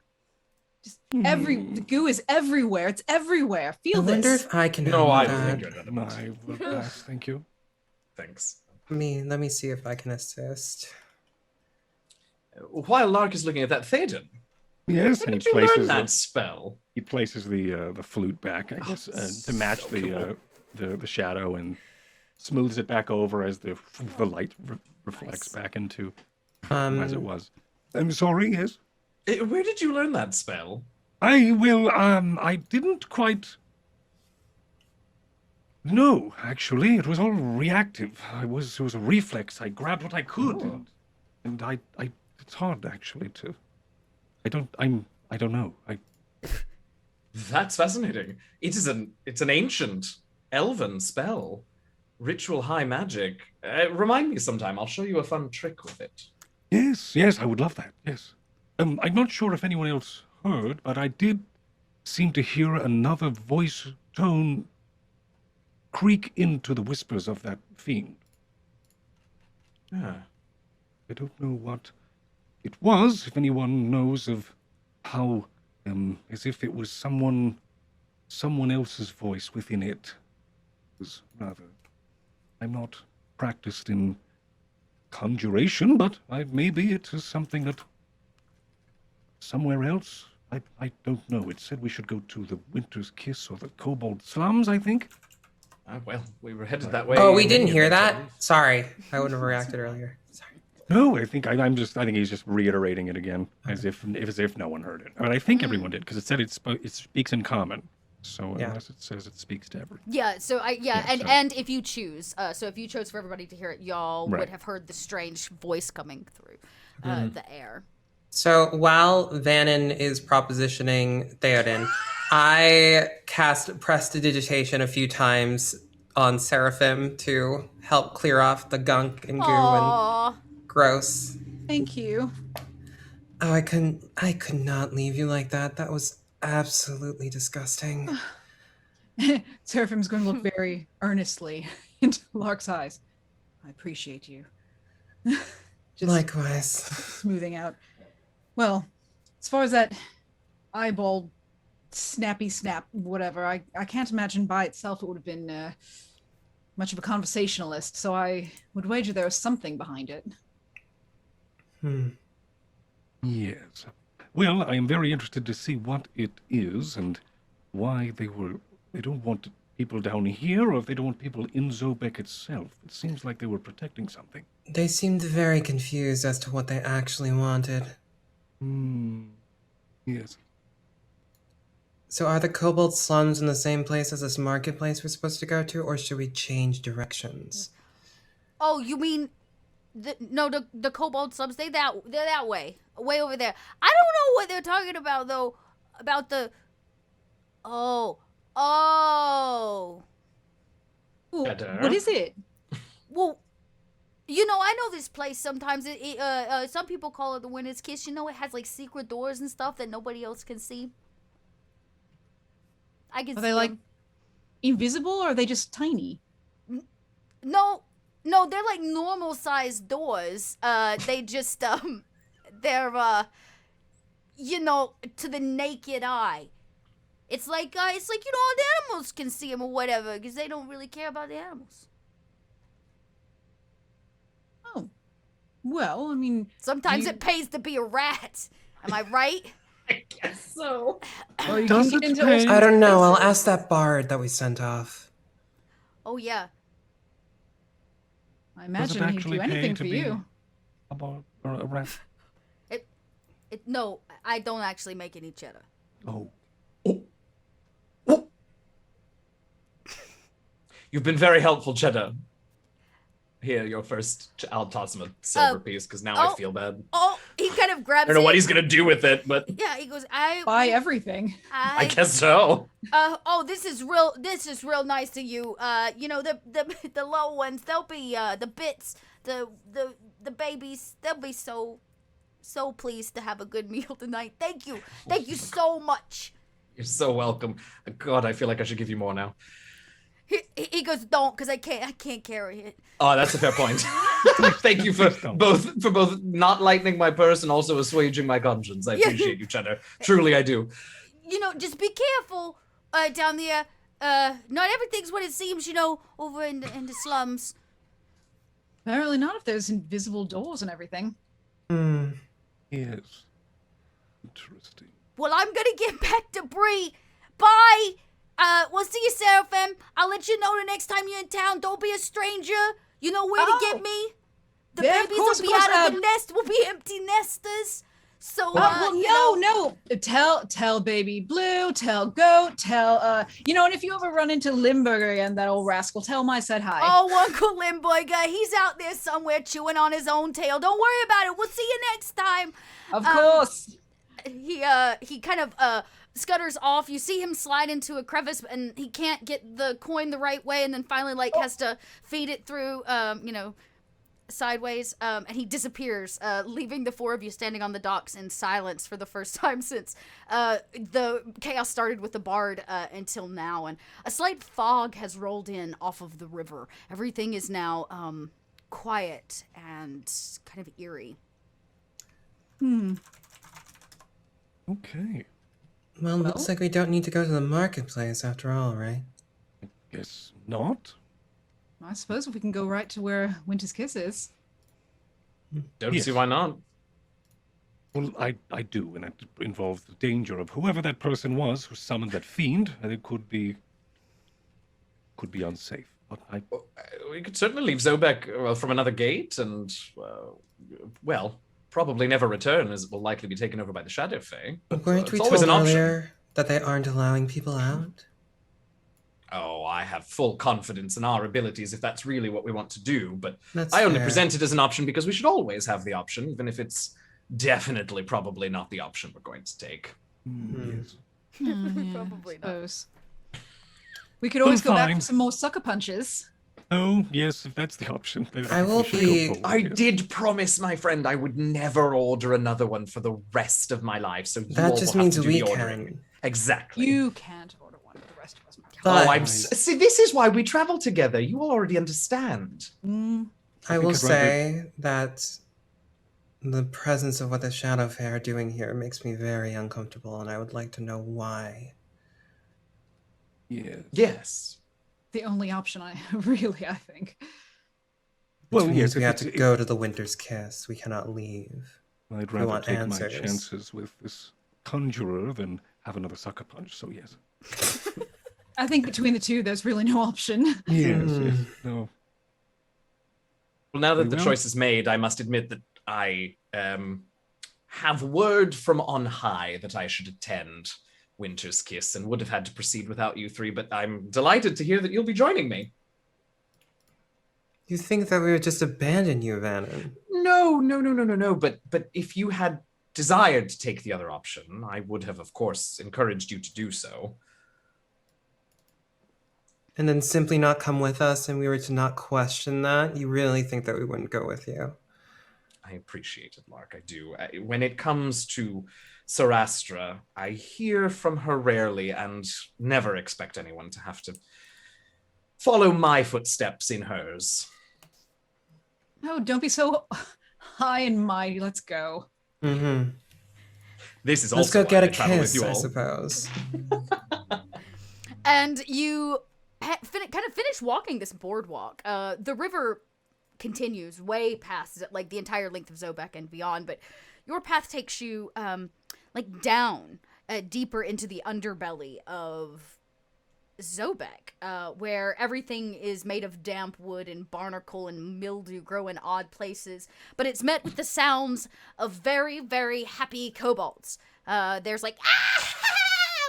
Just the goo is everywhere. It's everywhere. Feel I wonder this. if I can No, help I that. don't think you're that. I will pass. Thank you. Thanks. Let me see if I can assist. While Lark is looking at that, Théoden, Yes, when and did he you learn places that spell? he places the flute back, I guess, to match so cool. the shadow, and smooths it back over as the light reflects back into as it was. I'm sorry. Yes. Where did you learn that spell? I will. I didn't quite. No, actually, it was all reactive. It was a reflex. I grabbed what I could, and I. It's hard actually to. I don't know. That's fascinating. It's an ancient elven spell, ritual high magic. Remind me sometime. I'll show you a fun trick with it. Yes, I would love that. Yes. I'm not sure if anyone else heard, but I did seem to hear another voice tone creak into the whispers of that fiend. Ah. I don't know what it was, if anyone knows of how, as if it was someone else's voice within it. It was rather, I'm not practiced in conjuration, but maybe it is something that somewhere else. I don't know. It said we should go to the Winter's Kiss or the Kobold slums, I think. Well, we were headed that way. Oh, we didn't hear eventually. that? Sorry. I wouldn't have reacted earlier. Sorry. No, I think I think he's just reiterating it again, as if no one heard it. But I think everyone did, because it said it speaks in common. So Yeah. unless it says it speaks to everyone. Yeah, so so- and if you choose, so if you chose for everybody to hear it, y'all Right. would have heard the strange voice coming through the air. So while Vannon is propositioning Theoden, I cast Prestidigitation a few times on Seraphim to help clear off the gunk and goo and Aww. gross. Thank you. Oh, I could not leave you like that. That was absolutely disgusting. Seraphim's going to look very earnestly into Lark's eyes. I appreciate you. Just Likewise. smoothing out. Well, as far as that eyeball snappy snap, whatever, I can't imagine by itself it would have been much of a conversationalist, so I would wager there is something behind it. Yes. Well, I am very interested to see what it is and why they don't want people down here, or if they don't want people in Zobeck itself. It seems like they were protecting something. They seemed very confused as to what they actually wanted. Yes. So are the Kobold slums in the same place as this marketplace we're supposed to go to, or should we change directions? Oh, you mean the Kobold slums? They're that way over there. I don't know what they're talking about though. About the oh. Ooh, Better. what is it? Well, you know, I know this place sometimes. Some people call it the Winter's Kiss. You know, it has like secret doors and stuff that nobody else can see. I can Are see they like them. invisible, or are they just tiny? No, they're like normal sized doors. They just they're you know, to the naked eye. It's like the animals can see them or whatever, because they don't really care about the animals. Oh, well, I mean, Sometimes it pays to be a rat. Am I right? I guess so. or you Does can get it into pay? all I don't know. I'll places. ask that bard that we sent off. Oh yeah. I Does it imagine he'd actually do pay anything to for be you. a rat? No, I don't actually make any cheddar. Oh. You've been very helpful, Cheddar. Here, your first. I'll toss him a silver piece because now I feel bad. Oh, he kind of I grabs don't know it. what he's gonna do with it, but Yeah, he goes, Buy everything. I guess so. This is real nice of you. You know, the low ones, they'll be the bits, the babies, they'll be so pleased to have a good meal tonight. Thank you so much. You're so welcome. God, I feel like I should give you more now. He goes, don't, because I can't carry it. Oh, that's a fair point. Thank you for both not lightening my purse and also assuaging my conscience. I appreciate you, Cheddar. Truly, I do. You know, just be careful down there. Not everything's what it seems, you know, over in the slums. Apparently not if there's invisible doors and everything. Yes. Interesting. Well, I'm gonna get back to Bree. Bye. We'll see you, Seraphim. I'll let you know the next time you're in town. Don't be a stranger. You know where to get me. The Yeah, of babies course, will be of course, out of the nest. We'll be empty nesters. So, Well, you know, no. Tell baby Blue, tell Goat, tell, you know, and if you ever run into Limburger again, that old rascal, tell him I said hi. Oh, Uncle Limburger, he's out there somewhere chewing on his own tail. Don't worry about it. We'll see you next time. Of course. He kind of scutters off. You see him slide into a crevice, and he can't get the coin the right way, and then finally has to feed it through, sideways, and he disappears, leaving the four of you standing on the docks in silence for the first time since the chaos started with the bard until now. And a slight fog has rolled in off of the river. Everything is now quiet and kind of eerie. Okay. Well, looks like we don't need to go to the marketplace after all, right? Guess not. I suppose we can go right to where Winter's Kiss is. Don't Yes. see why not. Well, I do, and it involves the danger of whoever that person was who summoned that fiend. And it could be unsafe. But We could certainly leave Zobeck from another gate and, probably never return, as it will likely be taken over by the Shadow Fae. But, Weren't we it's always told an option. earlier that they aren't allowing people out? Oh, I have full confidence in our abilities if that's really what we want to do, but That's I only fair. present it as an option because we should always have the option, even if it's definitely probably not the option we're going to take. yes. Probably not. Suppose. We could always go back fine. for some more sucker punches. Oh, yes, if that's the option. Then I think we will should go be- forward, I yes. did promise my friend I would never order another one for the rest of my life, so you That all just will have means to do we the ordering. can. Exactly. You can't order one for the rest of us. But- Oh, see, this is why we travel together. You all already understand. I think will I'd rather- say that the presence of what the Shadow Fae are doing here makes me very uncomfortable, and I would like to know why. Yes. Yes. the only option I really, I think. Well, Which yes, means we if have to it's- go to the Winter's Kiss. We cannot leave. I'd We rather want take answers. my chances with this conjurer than have another sucker punch. So yes. I think between the two, there's really no option. Yes. No. Well, now that the Well- choice is made, I must admit that I have word from on high that I should attend Winter's Kiss and would have had to proceed without you three, but I'm delighted to hear that you'll be joining me. You think that we would just abandon you, Vannon? No. But if you had desired to take the other option, I would have, of course, encouraged you to do so. And then simply not come with us and we were to not question that? You really think that we wouldn't go with you? I appreciate it, Lark. I do. When it comes to Sarastra, I hear from her rarely and never expect anyone to have to follow my footsteps in hers. No, don't be so high and mighty. Let's go. Mm-hmm. This is Let's also go get why a I travel with kiss, you I all. suppose. And you kind of finish walking this boardwalk. The river continues way past like the entire length of Zobeck and beyond, but your path takes you like down deeper into the underbelly of Zobeck, where everything is made of damp wood and barnacle and mildew grow in odd places, but it's met with the sounds of very, very happy kobolds. There's like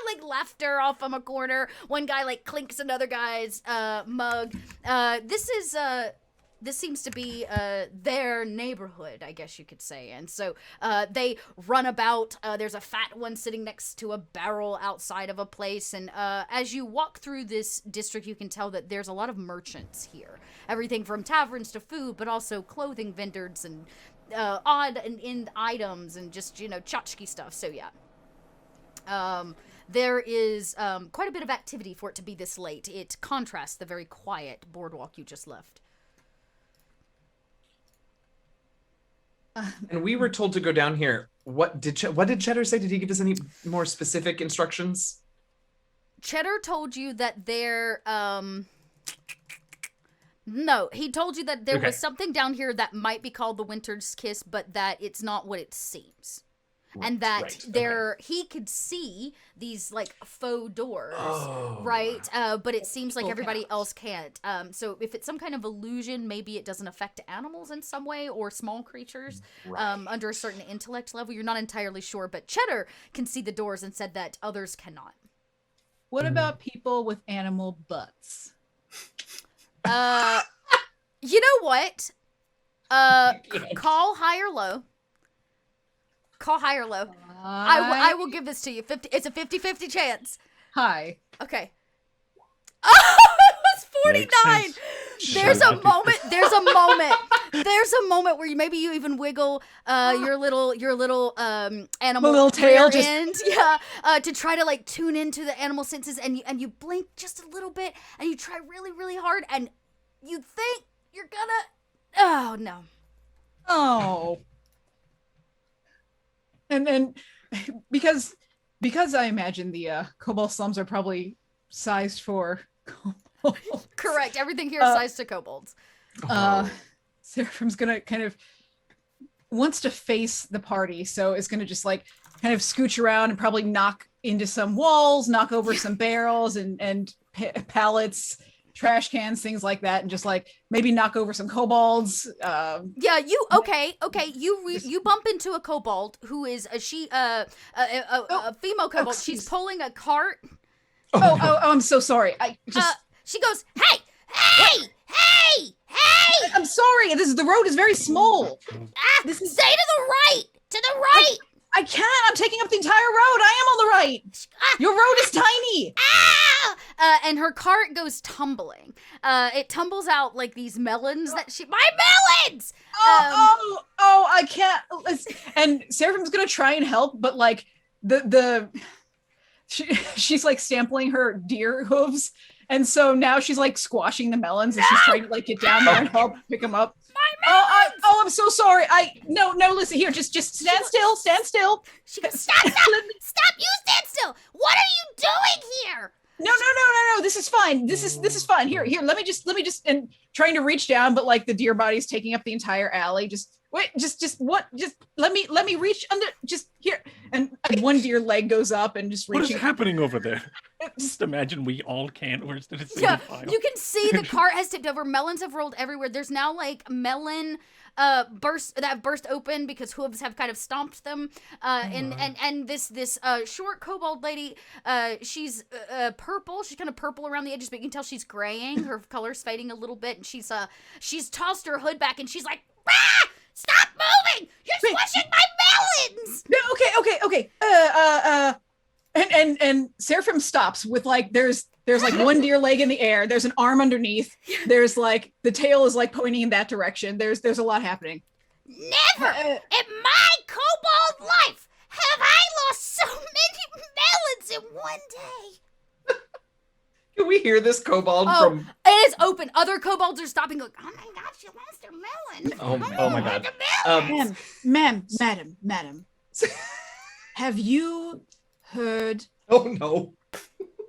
like laughter off from a corner. One guy like clinks another guy's mug. This seems to be their neighborhood, I guess you could say. And so they run about. There's a fat one sitting next to a barrel outside of a place. And as you walk through this district, you can tell that there's a lot of merchants here. Everything from taverns to food, but also clothing vendors and odd and in items and just, tchotchke stuff. So, yeah. There is quite a bit of activity for it to be this late. It contrasts the very quiet boardwalk you just left. And we were told to go down here. What did Cheddar say? Did he give us any more specific instructions? Cheddar told you that there, no, he told you that there was something down here that might be called the Winter's Kiss, but that it's not what it seems. And that he could see these like faux doors, right? But it seems like everybody else can't. So if it's some kind of illusion, maybe it doesn't affect animals in some way or small creatures under a certain intellect level. You're not entirely sure, but Cheddar can see the doors and said that others cannot. What about people with animal butts? You know what? Call high or low. Call high or low. I will give this to you. It's a 50-50 chance. Hi. Okay. Oh, it was 49. Makes sense. There's a moment where maybe you even wiggle your little animal little tail rear just end, to try to like tune into the animal senses, and you blink just a little bit, and you try really, really hard, and you think you're gonna. Oh no. Oh. And because I imagine the kobold slums are probably sized for kobolds. Correct. Everything here is sized to kobolds. Seraphim's gonna kind of wants to face the party, so is gonna just like kind of scooch around and probably knock into some walls, knock over some barrels and pallets, trash cans, things like that, and just like maybe knock over some kobolds. You bump into a kobold who is a female kobold. She's pulling a cart. I'm so sorry. She goes, hey! I'm sorry. The road is very small. Stay to the right. To the right. I can't. I'm taking up the entire road. I am on the right. Your road is tiny. And her cart goes tumbling. It tumbles out like these melons my melons! I can't. And Seraphim's gonna try and help, but like she's like stampling her deer hooves, and so now she's like squashing the melons, and she's trying to like get down there and help pick them up. I'm so sorry. No, listen here. Just stand still. Stand still. She goes, stop! You stand still. What are you doing here? No. This is fine. This is fine. Here. Let me just and trying to reach down, but like the deer body's taking up the entire alley. Just wait. Just what? Just let me reach under. Just here. And one deer leg goes up and just What reaching. is happening over there? Just imagine we all can't. We're just in a single Yeah, file. you can see the cart has tipped over. Melons have rolled everywhere. There's now like melon burst open because hooves have kind of stomped them. And this short kobold lady, she's purple. She's kind of purple around the edges, but you can tell she's graying. Her color's fading a little bit, and she's tossed her hood back, and she's like, "Ah! Stop moving! You're squishing my melons!" No, okay. And Seraphim stops with like there's like one deer leg in the air. There's an arm underneath. There's like the tail is like pointing in that direction. There's a lot happening. Never in my kobold life have I lost so many melons in one day. Can we hear this kobold Oh, from? it is open. Other kobolds are stopping. Going, oh my gosh, you lost their melon. Oh my god. Madam, have you heard Oh no.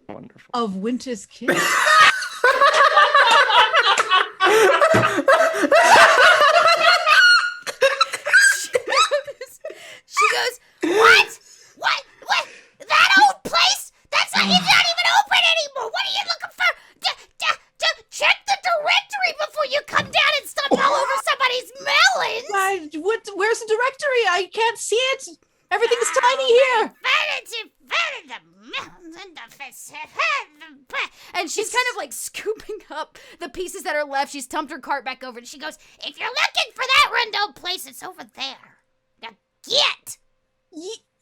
Wonderful. of Winter's Kiss? She goes, what? That old place? It's not even open anymore. What are you looking for? Check the directory before you come down and stomp all over somebody's melons. Where's the directory? I can't see it. Everything's tiny here. And she's kind of like scooping up the pieces that are left. She's tumped her cart back over and she goes, if you're looking for that rundown place, it's over there. Now get.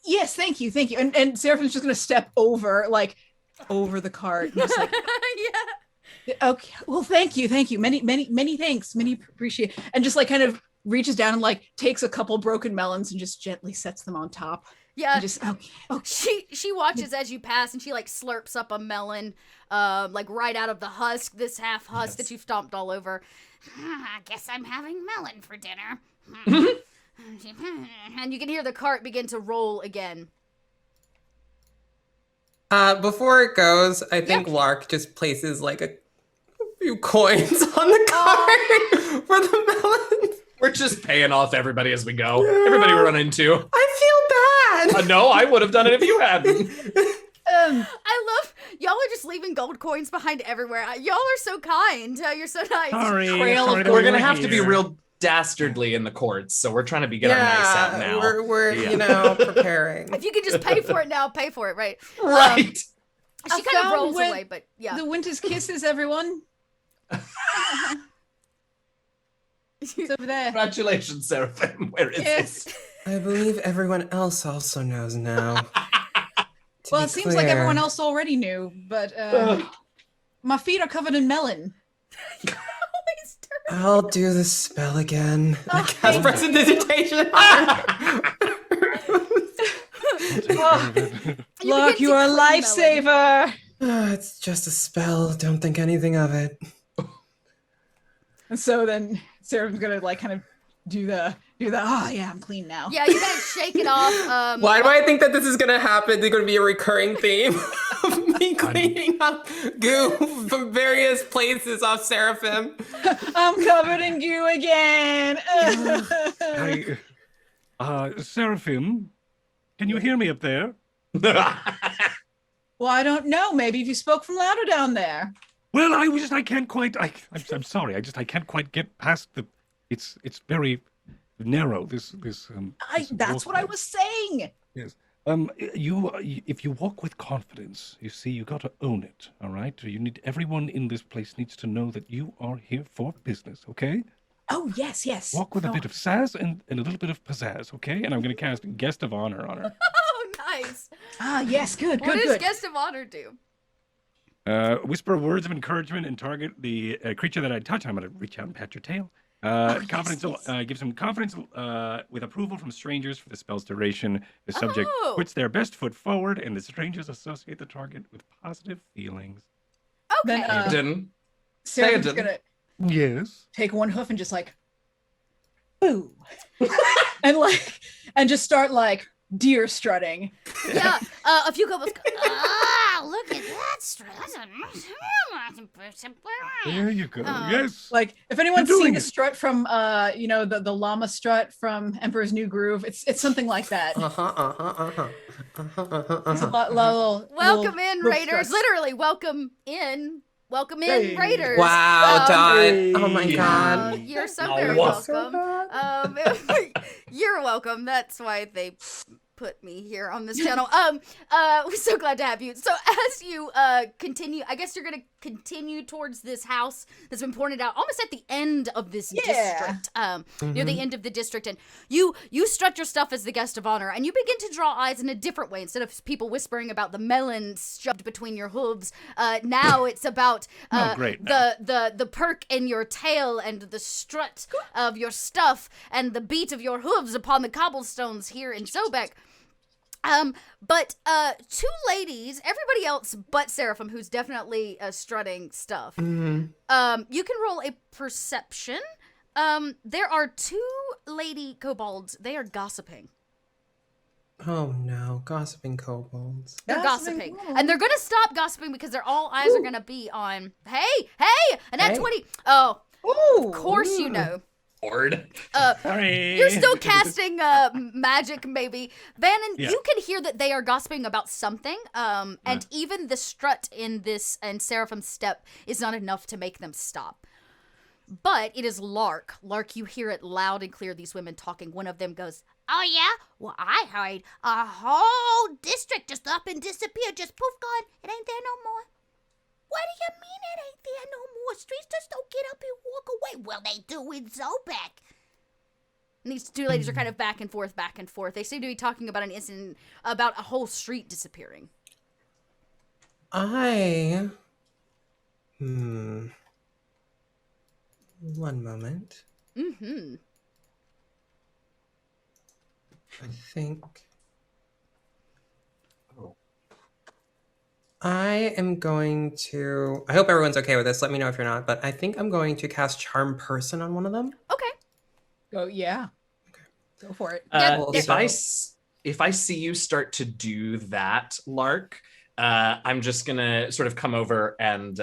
Yes, thank you. And Seraphim's just gonna step over the cart. And just like, Yeah. okay. Well, thank you. Many thanks. Many appreciate. And just like kind of reaches down and like takes a couple broken melons and just gently sets them on top. Yeah. And just okay. She watches as you pass and she like slurps up a melon, like right out of the husk, this half husk that you've stomped all over. I guess I'm having melon for dinner. And you can hear the cart begin to roll again. Before it goes, I think Lark just places like a few coins on the cart for the melons. We're just paying off everybody as we go. Everybody we run into. I feel bad. No, I would have done it if you hadn't. I love y'all are just leaving gold coins behind everywhere. Y'all are so kind. You're so nice. Sorry. Trail sorry of that We're we gonna were have to be here. real dastardly in the courts, so we're trying to get our nice out now. We're preparing. If you could just pay for it now, pay for it, right? Right. She I kind of found rolls where away, but yeah. The Winter's Kisses, everyone. It's over there. Congratulations, Seraphim. Where is Yes. it? I believe everyone else also knows now. Well, it seems like everyone else already knew, but my feet are covered in melon. Always turn. I'll do the spell again. I cast thank prestidigitation. Look, you are a lifesaver. It's just a spell. Don't think anything of it. And so then Sarah's gonna like kind of do the yeah, I'm clean now. Yeah, you gotta shake it off. Why do I think that this is gonna happen? There's gonna be a recurring theme of me cleaning up goo from various places off Seraphim. I'm covered in goo again. Seraphim, can you hear me up there? Well, I don't know. Maybe if you spoke from louder down there. Well, I can't quite. I'm sorry. I can't quite get past the. It's very narrow. This That's what I was saying. Yes. If you walk with confidence, you see, you got to own it. All right. Everyone in this place needs to know that you are here for business. Okay. Oh yes. Walk with a bit of sass and a little bit of pizzazz. Okay. And I'm going to cast Guest of Honor on her. Oh, nice. Ah yes, good. What does Guest of Honor do? Whisper words of encouragement and target the creature that I touch. I'm going to reach out and pat your tail. Confidence gives him confidence with approval from strangers for the spell's duration. The subject puts their best foot forward, and the strangers associate the target with positive feelings. Okay. Then, Didn't. Sarah's Say it gonna Yes. take one hoof and just like, boo, and just start like deer strutting. Yeah, a few kobolds go, oh, look at that There you go. Um, Yes. Like if anyone's You're seen doing the it. strut from the llama strut from Emperor's New Groove, it's something like that. There's a little Welcome in, little Raiders. struts. Literally, welcome in. Welcome in, Hey. Raiders. Wow, Dot. Hey. Oh my god. You're so Oh, very wow. welcome. You're welcome. That's why they put me here on this channel. We're so glad to have you. So as you continue, I guess you're gonna continue towards this house that's been pointed out almost at the end of this district. Near the end of the district, and you strut your stuff as the guest of honor, and you begin to draw eyes in a different way. Instead of people whispering about the melons shoved between your hooves, now it's about great. the perk in your tail and the strut of your stuff and the beat of your hooves upon the cobblestones here in Zobeck. But two ladies, everybody else but Seraphim, who's definitely strutting stuff. You can roll a perception. There are two lady kobolds. They are gossiping. Oh no, gossiping kobolds. They're gossiping. Gossiping. And they're gonna stop gossiping because their all eyes are gonna be on, hey, and that Hey. 20. Oh, Ooh. of course you know. Lord. Sorry. You're still casting magic, maybe. Vannon, Yeah. you can hear that they are gossiping about something, and even the strut in this and Seraphim's step is not enough to make them stop. But it is Lark. Lark, you hear it loud and clear, these women talking. One of them goes, "Oh yeah? Well, I heard a whole district just up and disappeared, just poof gone. It ain't there no more." "What do you mean it ain't there no more? Streets just don't get up and walk away." "Well, they do in Zobeck." And these two ladies are kind of back and forth, back and forth. They seem to be talking about an incident about a whole street disappearing. One moment. Mm-hmm. I think I am going to. I hope everyone's okay with this. Let me know if you're not. But I think I'm going to cast Charm Person on one of them. Okay. Oh yeah. Go for it. If I see you start to do that, Lark, I'm just gonna sort of come over and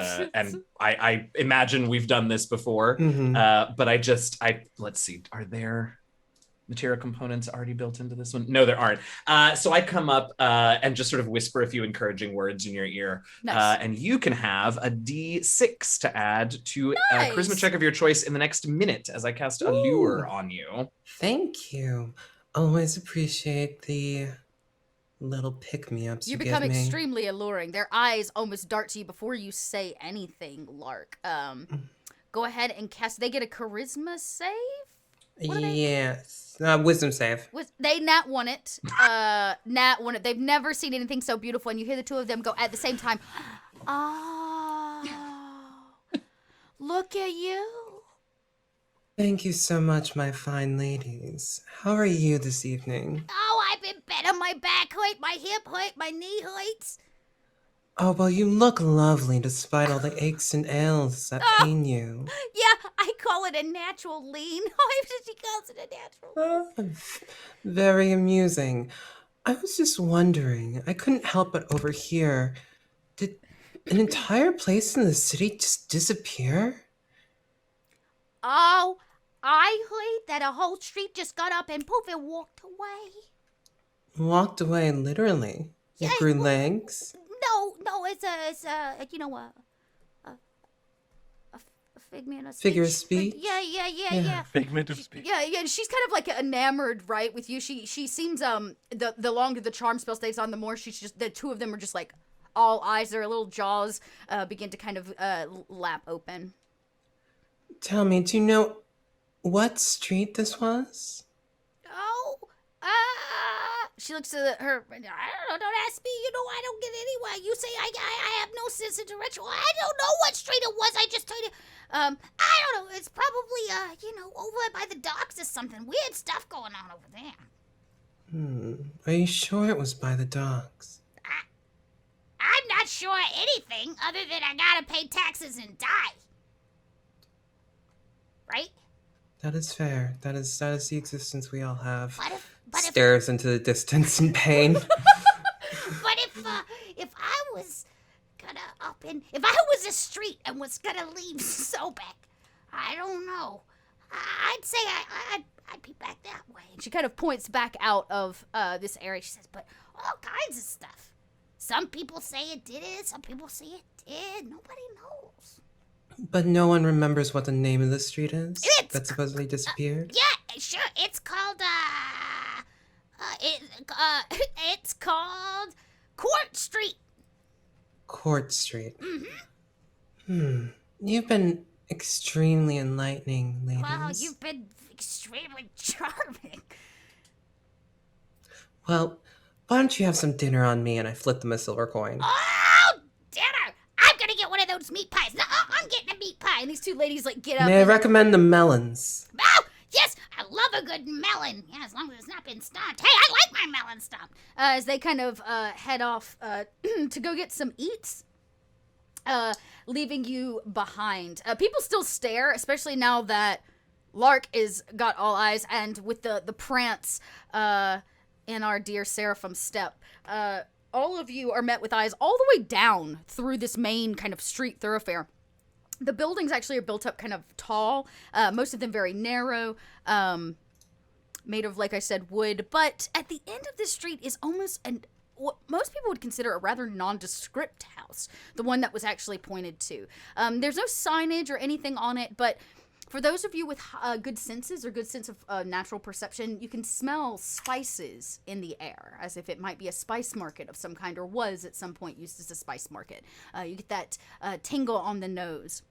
I imagine we've done this before, but let's see, are there material components already built into this one? No, there aren't. So I come up and just sort of whisper a few encouraging words in your ear. Nice. And you can have a D6 to add to Nice. a charisma check of your choice in the next minute as I cast Allure on you. Thank you. Always appreciate the little pick-me-ups You give become me. extremely alluring. Their eyes almost dart to you before you say anything, Lark. Go ahead and cast. They get a charisma save? What are they? Yes. Wisdom save. They nat won it. Nat won it. They've never seen anything so beautiful, and you hear the two of them go at the same time. Oh, look at you. Thank you so much, my fine ladies. How are you this evening? Oh, I've been better. My back hurt, my hip hurt, my knee hurts. Oh, well, you look lovely despite all the aches and ails that pain you. Yeah, I call it a natural lean. She calls it a natural lean. Very amusing. I was just wondering, I couldn't help but overhear. Did an entire place in the city just disappear? Oh, I heard that a whole street just got up and poof and walked away. Walked away literally. It Yeah, grew well- legs. No, it's a you know, a figment of speech. Figure of speech? Yeah. Figment of speech. Yeah, and she's kind of like enamored, right, with you. She seems the longer the charm spell stays on, the more she's just, the two of them are just like all eyes. Their little jaws begin to kind of lap open. Tell me, do you know what street this was? Oh, she looks at her. I don't know. Don't ask me. You know, I don't get anywhere. You say I have no sense of direction. I don't know what street it was. I just told you. I don't know. It's probably over by the docks or something. Weird stuff going on over there. Are you sure it was by the docks? I'm not sure anything other than I gotta pay taxes and die. Right? That is fair. That is the existence we all have. But if Stares into the distance in pain. But if I was gonna up in... If I was a street and was gonna leave Zobeck, I don't know. I'd say I'd be back that way. And she kind of points back out of this area. She says, But all kinds of stuff. Some people say it did it, some people say it did. Nobody knows. But no one remembers what the name of the street is It's that supposedly disappeared? Yeah, sure. It's called, it's called Court Street. Court Street. You've been extremely enlightening, ladies. Wow, you've been extremely charming. Well, why don't you have some dinner on me and I flip them a silver coin? Oh, dinner! I'm gonna get one of those meat pies. No, I'm getting a meat pie. and these two ladies like get up. May I and, recommend the melons? Oh, yes, I love a good melon. Yeah, as long as it's not been stomped. Hey, I like my melon stomped. as they kind of head off to go get some eats, leaving you behind. People still stare, especially now that Lark is got all eyes, and with the prance in our dear Seraphim's step. All of you are met with eyes all the way down through this main kind of street thoroughfare. The buildings actually are built up kind of tall, most of them very narrow, made of, like I said, wood. But at the end of this street is almost what most people would consider a rather nondescript house, the one that was actually pointed to. There's no signage or anything on it, but for those of you with good senses or good sense of natural perception, you can smell spices in the air, as if it might be a spice market of some kind, or was at some point used as a spice market. You get that tingle on the nose.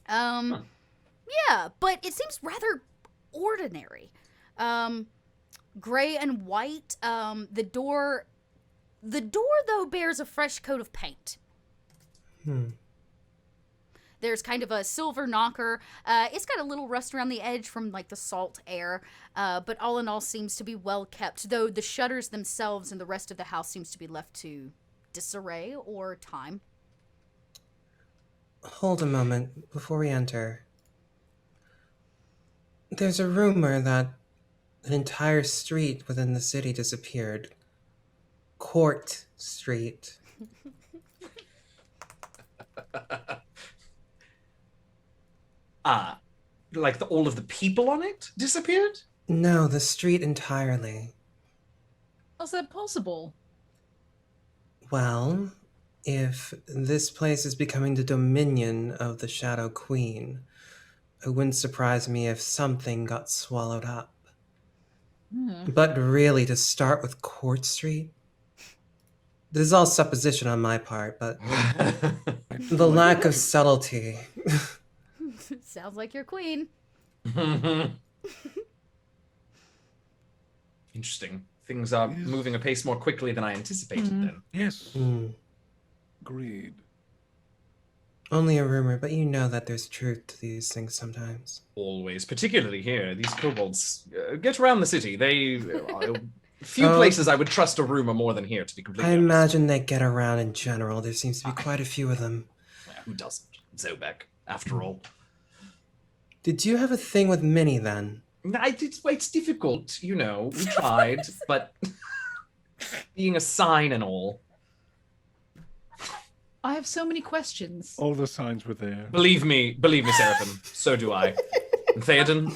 Yeah, but it seems rather ordinary. Gray and white. The door, though, bears a fresh coat of paint. There's kind of a silver knocker. It's got a little rust around the edge from like the salt air, but all in all seems to be well kept, though the shutters themselves and the rest of the house seems to be left to disarray or time. Hold a moment before we enter. There's a rumor that an entire street within the city disappeared. Court Street. Like all of the people on it disappeared? No, the street entirely. How's that possible? Well, if this place is becoming the dominion of the Shadow Queen, it wouldn't surprise me if something got swallowed up. But really, to start with Court Street? This is all supposition on my part, but the lack of subtlety. Sounds like your queen. Interesting. Things are moving apace more quickly than I anticipated then. Yes. Agreed. Only a rumor, but you know that there's truth to these things sometimes. Always, particularly here. These kobolds get around the city. They few places I would trust a rumor more than here, to be completely I honest. imagine they get around in general. There seems to be quite a few of them. Well, who doesn't? Zobeck, after all. Did you have a thing with Minnie then? It's difficult, you know. We tried, but being a sign and all. I have so many questions. All the signs were there. Believe me, Seraphim. So do I. And Theoden?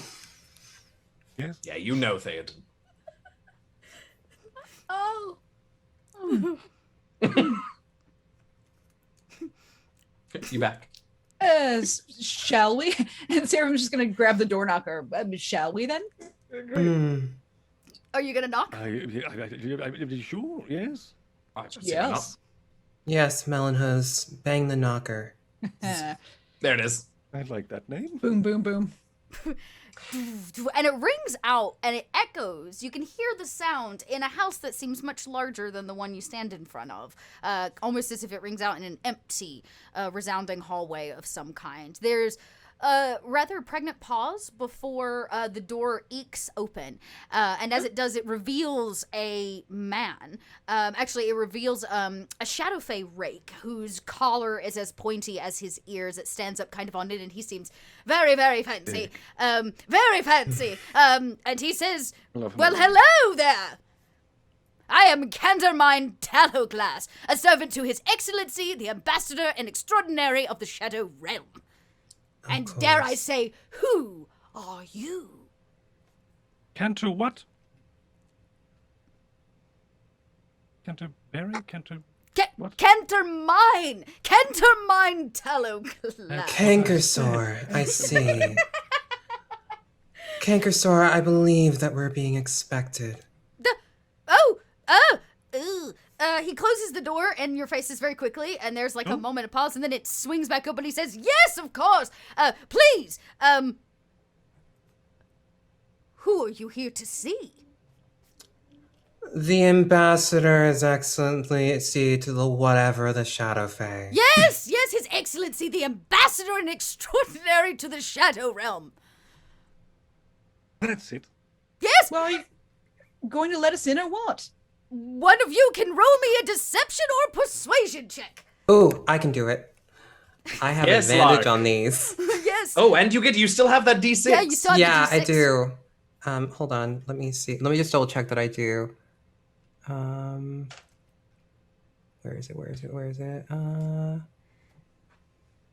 Yes. Yeah, you know Theoden. Oh. You back? Shall we? And Seraphim's just gonna grab the door knocker. Shall we then? Are you gonna knock? Sure, yes. Yes. Yes, Melonhose. Bang the knocker. There it is. I like that name. Boom, boom, boom. And it rings out and it echoes. You can hear the sound in a house that seems much larger than the one you stand in front of, almost as if it rings out in an empty, resounding hallway of some kind. There's a rather pregnant pause before the door ekes open, and as it does, it reveals a man. Actually, it reveals a shadow fae rake whose collar is as pointy as his ears. It stands up kind of on it, and he seems very, very fancy. Very fancy. And he says, "Well, hello there. I am Cantermine Tallowglass, a servant to His Excellency, the Ambassador and Extraordinary of the Shadow Realm. And dare I say, who are you? Canter what? Canterbury? What? Cantermine Tallowglass. Cankersore, I see. Cankersore, I believe that we're being expected. He closes the door in your faces very quickly, and there's like a moment of pause, and then it swings back open. He says, "Yes, of course. Please. Who are you here to see?" The ambassador is excellency to the whatever the Shadow Fae. Yes, His Excellency, the Ambassador and Extraordinary to the Shadow Realm. That's it. Yes. Well, are you going to let us in or what? One of you can roll me a deception or persuasion check. Ooh, I can do it. I have Yes, advantage Lark. on these. Yes. Oh, and you still have that D6. Yeah, you still have Yeah, the I D6. do. Hold on. Let me see. Let me just double check that I do. Where is it?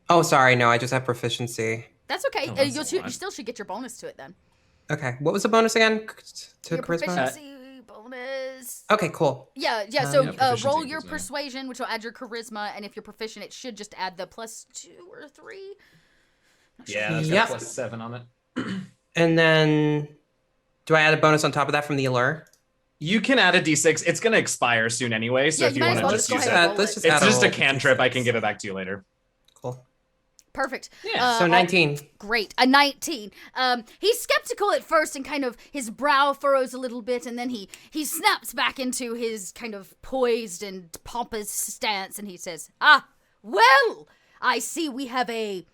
Oh, sorry. No, I just have proficiency. That's okay. that's You fine. still should get your bonus to it then. Okay. What was the bonus again? To Your charisma? proficiency bonus. Okay, cool. Yeah. yeah, So proficiency roll your equals, yeah. persuasion, which will add your charisma, and if you're proficient, it should just add the +2 or 3. Yeah, that's Yep. got +7 on it. And then, do I add a bonus on top of that from the allure? You can add a D6. It's going to expire soon anyway, so Yeah, if you you might as want to well just just go use ahead and it. roll Let's it. just It's add a just a roll. cantrip. I can give it back to you later. Cool. Perfect. Yeah. So 19. Great. A 19. He's skeptical at first and kind of his brow furrows a little bit, and then he snaps back into his kind of poised and pompous stance, and he says, well, I see we have a...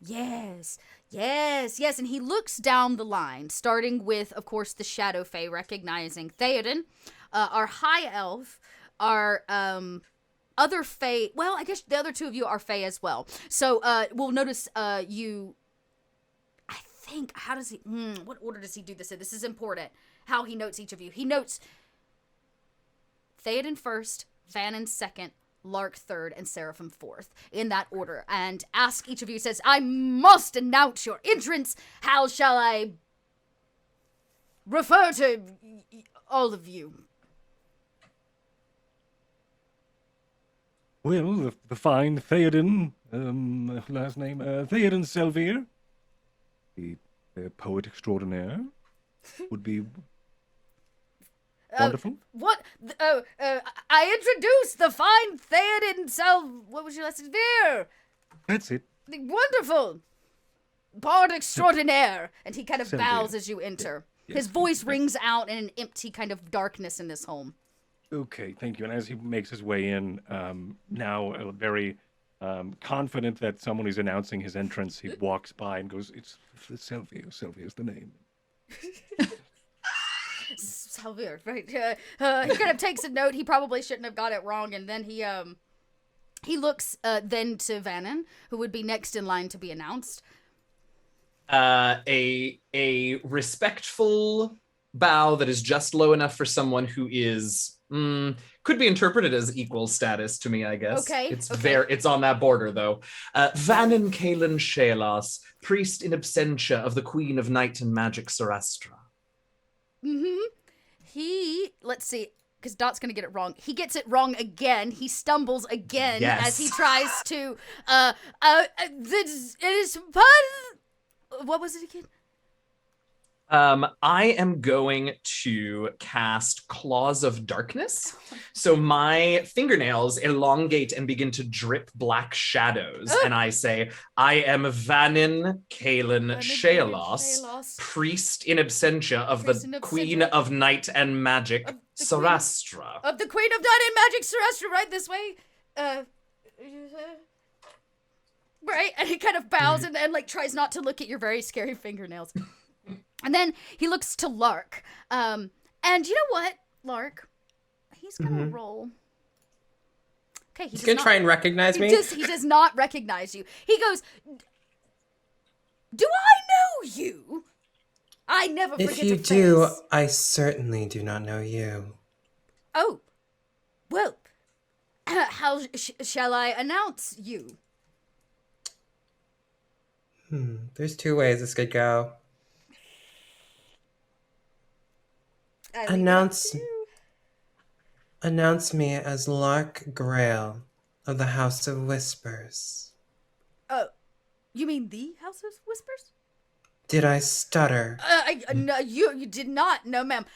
Yes. And he looks down the line, starting with, of course, the Shadow Fae, recognizing Theoden, our High Elf, our other Fae. Well, I guess the other two of you are Fae as well. So we'll notice you. I think. How does he? What order does he do this in? This is important. How he notes each of you. He notes Theoden first, Vannon second, Lark third, and Seraphim fourth, in that order, and ask each of you, says, I must announce your entrance. How shall I refer to all of you? Well, the fine Theoden, last name, Theoden Selvier, the poet extraordinaire, would be wonderful. What? I introduced the fine Theoden what was your last name? Veer. That's it. Wonderful. Bard extraordinaire. And he kind of Selvier. bows as you enter. Yes, His voice rings out in an empty kind of darkness in this home. Okay, thank you. And as he makes his way in, now very confident that someone is announcing his entrance, he walks by and goes, it's Selvier. Selvier's the name. Salvier, right? He kind of takes a note. He probably shouldn't have got it wrong, and then he looks then to Vannon, who would be next in line to be announced. A respectful bow that is just low enough for someone who is could be interpreted as equal status to me, I guess. Okay, It's okay. it's on that border though. Vannon Kalen Shaelos, priest in absentia of the Queen of Night and Magic Sarastra. Let's see, because Dot's gonna get it wrong. He gets it wrong again. He stumbles again Yes. as he tries to. It is fun. What was it again? I am going to cast Claws of Darkness. So my fingernails elongate and begin to drip black shadows. And I say, I am Vannon Kalen Shaelos, priest in absentia of Priest in the absentia. Queen of Night and Magic, Of the Sarastra. Of the Queen of Night and Magic Sarastra, right this way. Right, and he kind of bows and like tries not to look at your very scary fingernails. And then he looks to Lark. And you know what, Lark? He's gonna roll. Okay, He's gonna try and recognize me. He does not recognize you. He goes, do I know you? I never forget If you to do, face. I certainly do not know you. Oh, well, how shall I announce you? There's two ways this could go. Announce me as Lark Grail of the House of Whispers. Oh, you mean the House of Whispers? Did I stutter? No, you did not. No, ma'am.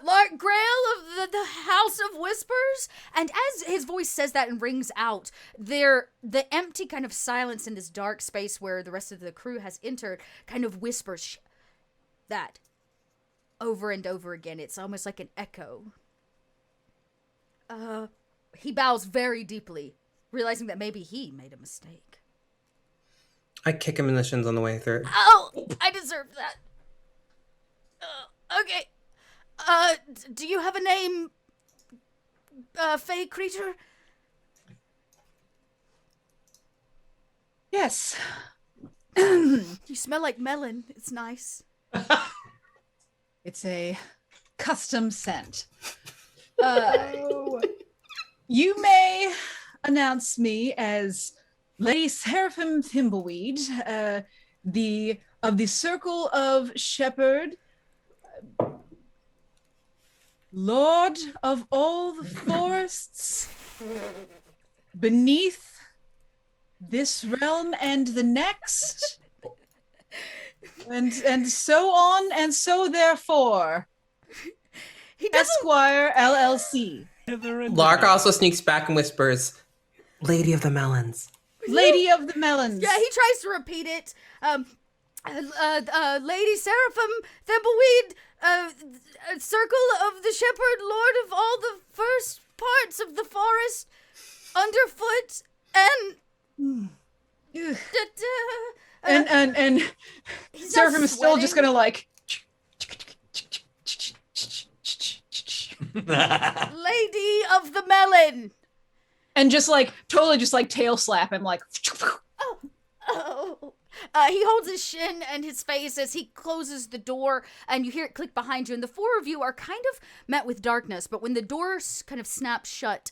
Lark Grail of the House of Whispers. And as his voice says that and rings out, the empty kind of silence in this dark space where the rest of the crew has entered kind of whispers that over and over again. It's almost like an echo. He bows very deeply, realizing that maybe he made a mistake. I kick him in the shins on the way through. Oh, I deserve that. Okay. Do you have a name, fey creature? Yes. You smell like melon. It's nice. It's a custom scent. You may announce me as Lady Seraphim Thimbleweed, of the Circle of Shepherd, Lord of all the forests beneath this realm and the next, and so on and so therefore. Esquire LLC. Lark also sneaks back and whispers, Lady of the Melons. Lady of the Melons. Yeah, he tries to repeat it. Lady Seraphim Thimbleweed, Circle of the Shepherd, Lord of all the first parts of the forest, underfoot, and... And Seraphim is still just gonna like... Lady of the Melon. And just like, totally just like tail slap him like... Oh. He holds his shin and his face as he closes the door, and you hear it click behind you, and the four of you are kind of met with darkness, but when the door kind of snaps shut,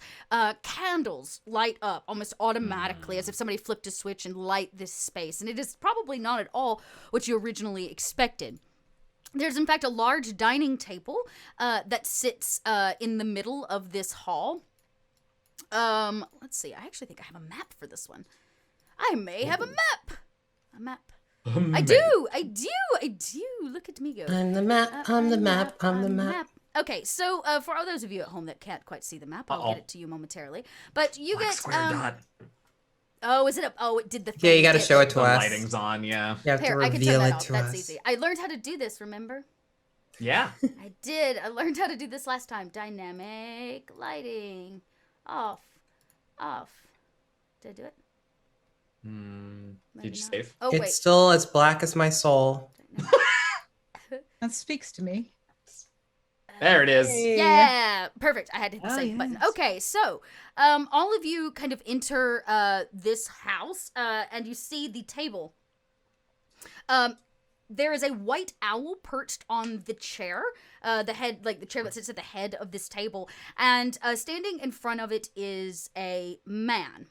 candles light up almost automatically, as if somebody flipped a switch and light this space, and it is probably not at all what you originally expected. There's, in fact, a large dining table that sits in the middle of this hall. Let's see, I actually think I have a map for this one. I may have a map. A map. I do. Look at me go. I'm the map, I'm the map, I'm the map. Okay, so for all those of you at home that can't quite see the map, I'll get it to you momentarily. But you Black get square dot. Oh, is it? It did the thing. Yeah, you gotta show it to The us. lighting's on, yeah. You have to Here, I can reveal turn it that off. to That's us. easy. I learned how to do this, remember? Yeah. I did. I learned how to do this last time. Dynamic lighting. Off. Did I do it? Did you save? Oh, It's wait. still as black as my soul. That speaks to me. There it is. Yeah, perfect. I had to hit the Oh, save button. yes. Okay, so all of you kind of enter this house, and you see the table. There is a white owl perched on the chair, the chair that sits at the head of this table, and standing in front of it is a man.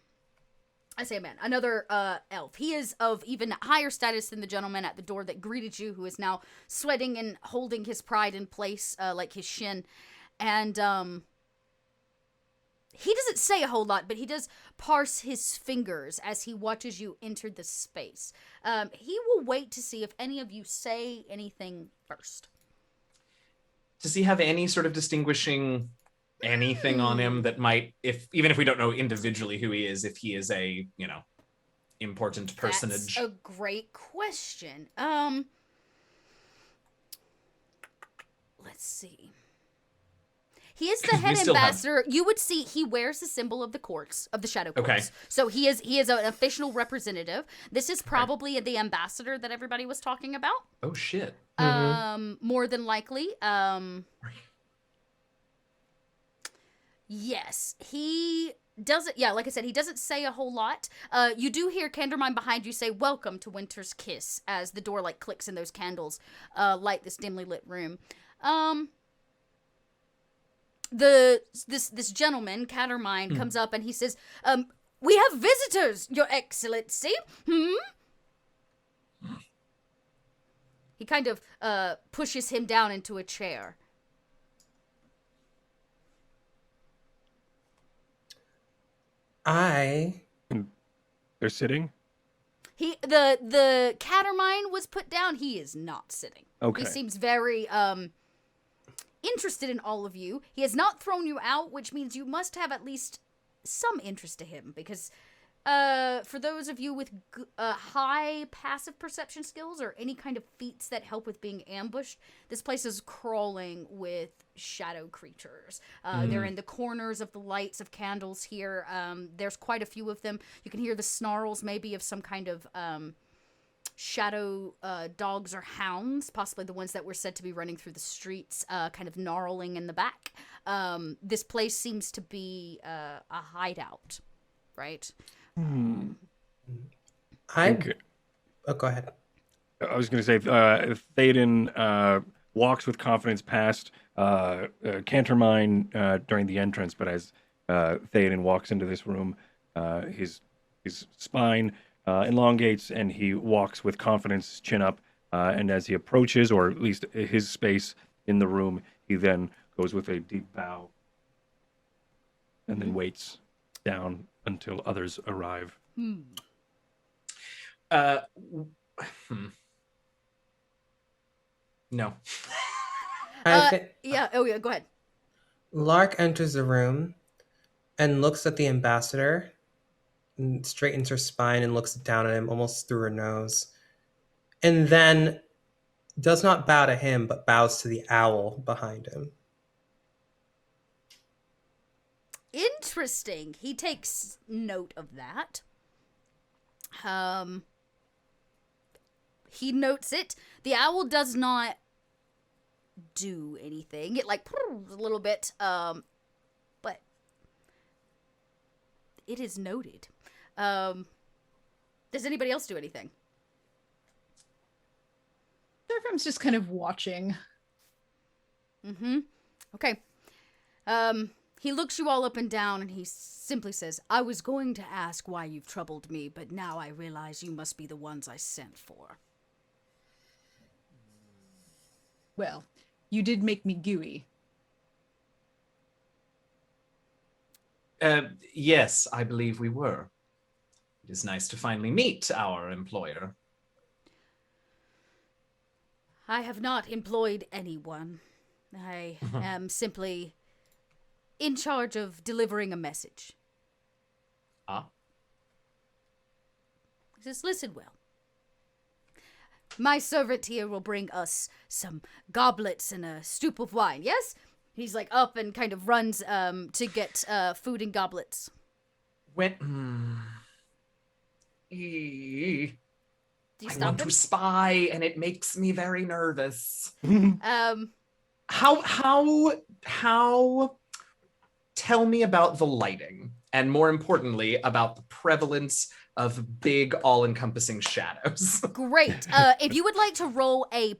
I say a man, another elf. He is of even higher status than the gentleman at the door that greeted you, who is now sweating and holding his pride in place, like his shin. And he doesn't say a whole lot, but he does parse his fingers as he watches you enter the space. He will wait to see if any of you say anything first. Does he have any sort of distinguishing anything on him that might, even if we don't know individually who he is, if he is a, important personage? That's a great question. Let's see. He is the head ambassador. You would see he wears the symbol of the courts, of the Shadow Courts. Okay. So he is an official representative. This is probably the ambassador that everybody was talking about. Oh shit. More than likely. Yes, he doesn't. Yeah, like I said, he doesn't say a whole lot. You do hear Candermine behind you say, "Welcome to Winter's Kiss," as the door clicks and those candles light this dimly lit room. this gentleman, Catermine, comes up and he says, "We have visitors, Your Excellency." He kind of pushes him down into a chair. They're sitting? The Catermine was put down. He is not sitting. Okay. He seems very interested in all of you. He has not thrown you out, which means you must have at least some interest to him, because for those of you with high passive perception skills or any kind of feats that help with being ambushed, this place is crawling with shadow creatures. They're in the corners of the lights of candles here. There's quite a few of them. You can hear the snarls maybe of some kind of shadow dogs or hounds, possibly the ones that were said to be running through the streets, kind of gnarling in the back. This place seems to be a hideout, right? Oh, go ahead. I was going to say, Théoden walks with confidence past Cantermine during the entrance, but as Théoden walks into this room, his spine elongates, and he walks with confidence, chin up, and as he approaches, or at least his space in the room, he then goes with a deep bow and then waits down until others arrive. No. Yeah, go ahead. Lark enters the room and looks at the ambassador and straightens her spine and looks down at him almost through her nose. And then does not bow to him, but bows to the owl behind him. Interesting. He takes note of that. He notes it. The owl does not do anything. It like purrs a little bit, but it is noted. Does anybody else do anything? Serafim's just kind of watching. Okay. He looks you all up and down, and he simply says, "I was going to ask why you've troubled me, but now I realize you must be the ones I sent for." Well, you did make me gooey. Yes, I believe we were. It is nice to finally meet our employer. I have not employed anyone. I am simply in charge of delivering a message. Ah. Just listen well. My servant here will bring us some goblets and a stoup of wine, yes? He's like up and kind of runs to get food and goblets. When... Do you I stop want him? to spy, and it makes me very nervous. Um, How tell me about the lighting, and more importantly, about the prevalence of big, all-encompassing shadows. Great. If you would like to roll a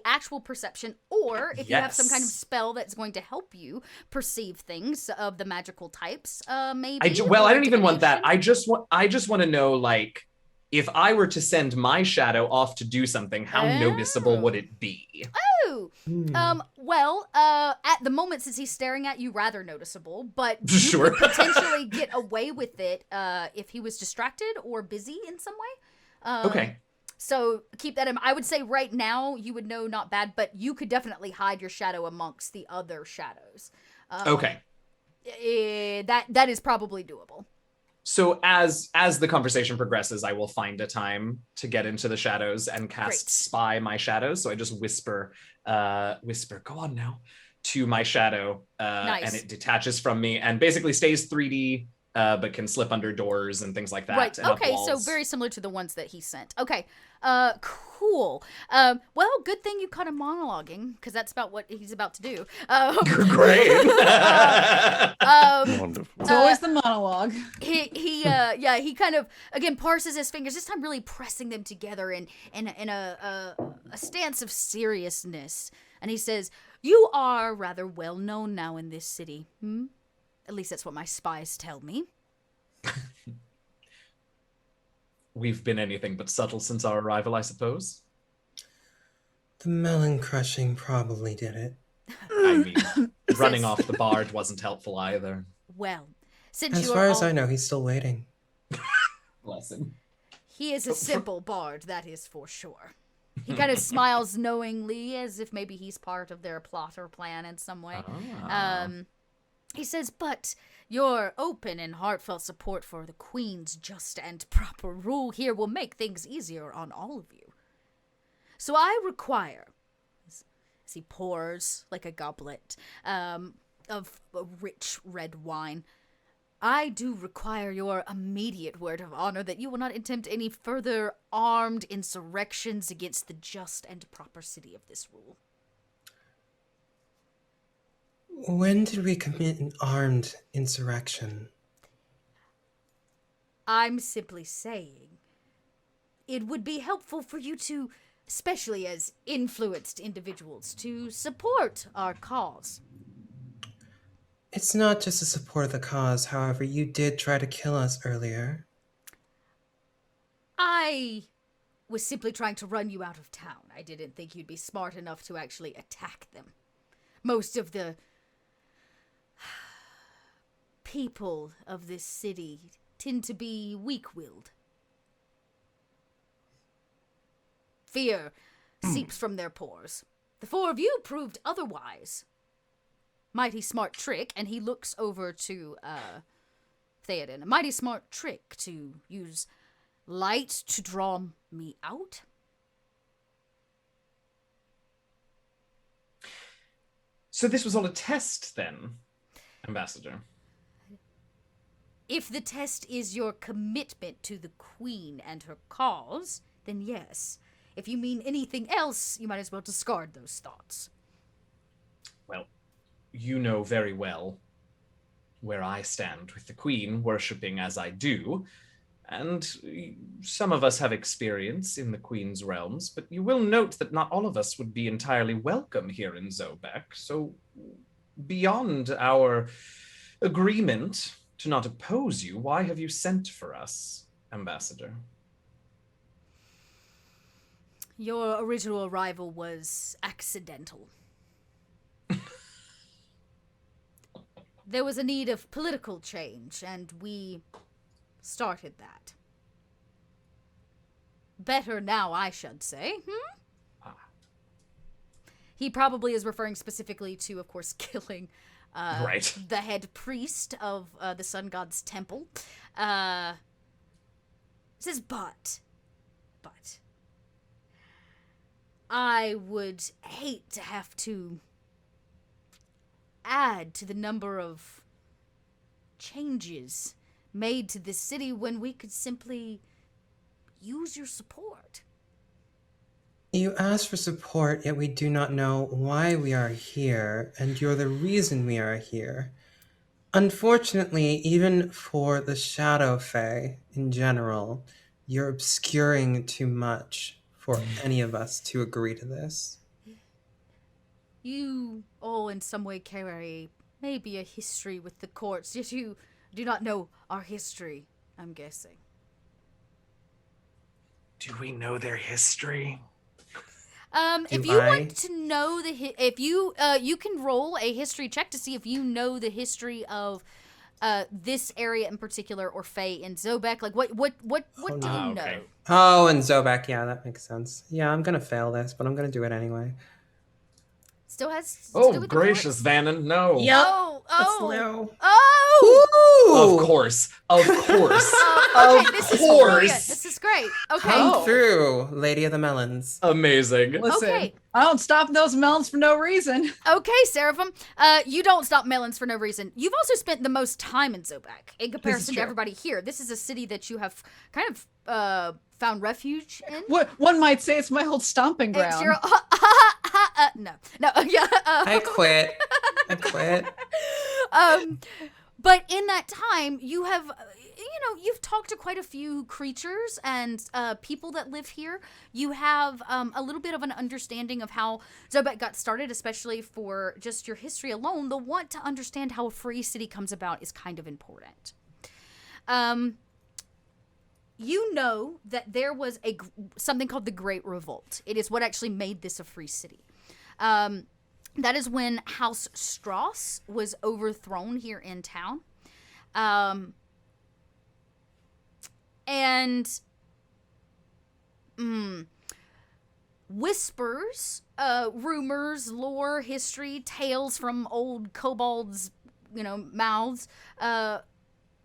actual perception, or if you have some kind of spell that's going to help you perceive things of the magical types, maybe. I don't even want that. I just want to know, like, if I were to send my shadow off to do something, how noticeable would it be? Oh, well, at the moment, since he's staring at you, rather noticeable, but you Sure. could potentially get away with it if he was distracted or busy in some way. Okay. So keep that in mind. I would say right now you would know not bad, but you could definitely hide your shadow amongst the other shadows. Okay. That is probably doable. So as the conversation progresses, I will find a time to get into the shadows and cast Spy my shadows. So I just whisper, go on now, to my shadow, Nice. and it detaches from me and basically stays 3D, but can slip under doors and things like that. Right. And up Okay. So walls. very similar to the ones that he sent. Okay. Cool. Well, good thing you caught him monologuing, because that's about what he's about to do. Great. Wonderful. It's always the monologue. He kind of again parses his fingers, this time really pressing them together in a stance of seriousness, and he says, You are rather well known now in this city. At least that's what my spies tell me. We've been anything but subtle since our arrival, I suppose. The melon crushing probably did it. I mean, running off the bard wasn't helpful either. Well, since As you far are as I know, he's still waiting. Bless him. he is a simple bard, that is for sure. He kind of smiles knowingly, as if maybe he's part of their plot or plan in some way. He says, but your open and heartfelt support for the Queen's just and proper rule here will make things easier on all of you. So I require, as he pours like a goblet of a rich red wine, I do require your immediate word of honor that you will not attempt any further armed insurrections against the just and proper city of this rule. When did we commit an armed insurrection? I'm simply saying it would be helpful for you to, especially as influenced individuals, to support our cause. It's not just to support the cause, however, you did try to kill us earlier. I was simply trying to run you out of town. I didn't think you'd be smart enough to actually attack them. Most of the people of this city tend to be weak-willed. Fear seeps from their pores. The four of you proved otherwise. Mighty smart trick, and he looks over to Theoden. A mighty smart trick to use light to draw me out. So this was all a test then, Ambassador? If the test is your commitment to the Queen and her cause, then yes. If you mean anything else, you might as well discard those thoughts. Well, you know very well where I stand with the Queen, worshipping as I do, and some of us have experience in the Queen's realms, but you will note that not all of us would be entirely welcome here in Zobeck, so beyond our agreement to not oppose you, why have you sent for us, Ambassador? Your original arrival was accidental. There was a need of political change, and we started that. Better now, I should say. He probably is referring specifically to, of course, killing right. the head priest of the Sun God's temple. Says, but I would hate to have to add to the number of changes made to this city when we could simply use your support. You ask for support, yet we do not know why we are here, and you're the reason we are here. Unfortunately, even for the Shadow Fae in general, you're obscuring too much for any of us to agree to this. You all in some way carry maybe a history with the courts, yet you do not know our history, I'm guessing. Do we know their history? If you want to know if you you can roll a history check to see if you know the history of this area in particular, or Fae in Zobeck. Like what do you know? Oh, and Zobeck, yeah, that makes sense. Yeah, I'm gonna fail this, but I'm gonna do it anyway. Still has. Oh, gracious, Vannon, no. Yep. Oh. Of course. Okay, this is brilliant. This is great. Okay. Come through, Lady of the Melons. Amazing. Listen, Okay. I don't stop those melons for no reason. Okay, Seraphim. You don't stop melons for no reason. You've also spent the most time in Zobeck in comparison to true. everybody here. This is a city that you have kind of found refuge in. What one might say it's my old stomping ground. It's your no, yeah. I quit. But in that time, you have you've talked to quite a few creatures and people that live here. You have a little bit of an understanding of how Zobeck got started, especially for just your history alone. The want to understand how a free city comes about is kind of important. You know that there was something called the Great Revolt. It is what actually made this a free city. That is when House Strauss was overthrown here in town. And whispers, rumors, lore, history, tales from old kobolds, mouths.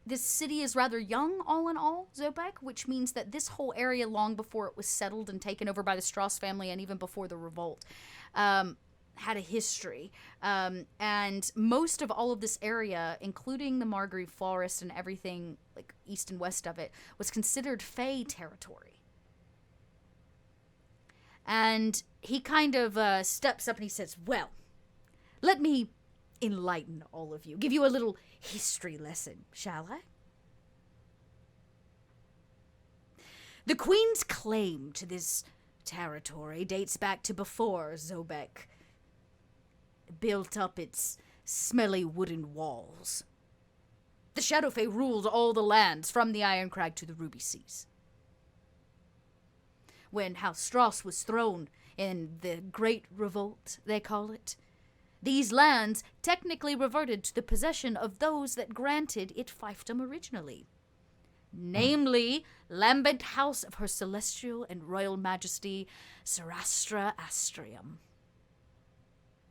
This city is rather young, all in all, Zobeck, which means that this whole area, long before it was settled and taken over by the Strauss family, and even before the revolt, had a history. And most of all of this area, including the Margrave Forest and everything like east and west of it, was considered Fey territory. And he kind of steps up and he says, well, let me enlighten all of you. Give you a little history lesson, shall I? The Queen's claim to this territory dates back to before Zobeck built up its smelly wooden walls. The Shadowfae ruled all the lands from the Iron Crag to the Ruby Seas. When House Strauss was thrown in the Great Revolt, they call it, these lands technically reverted to the possession of those that granted it fiefdom originally. Namely, Lambent House of Her Celestial and Royal Majesty, Sarastra Astrium.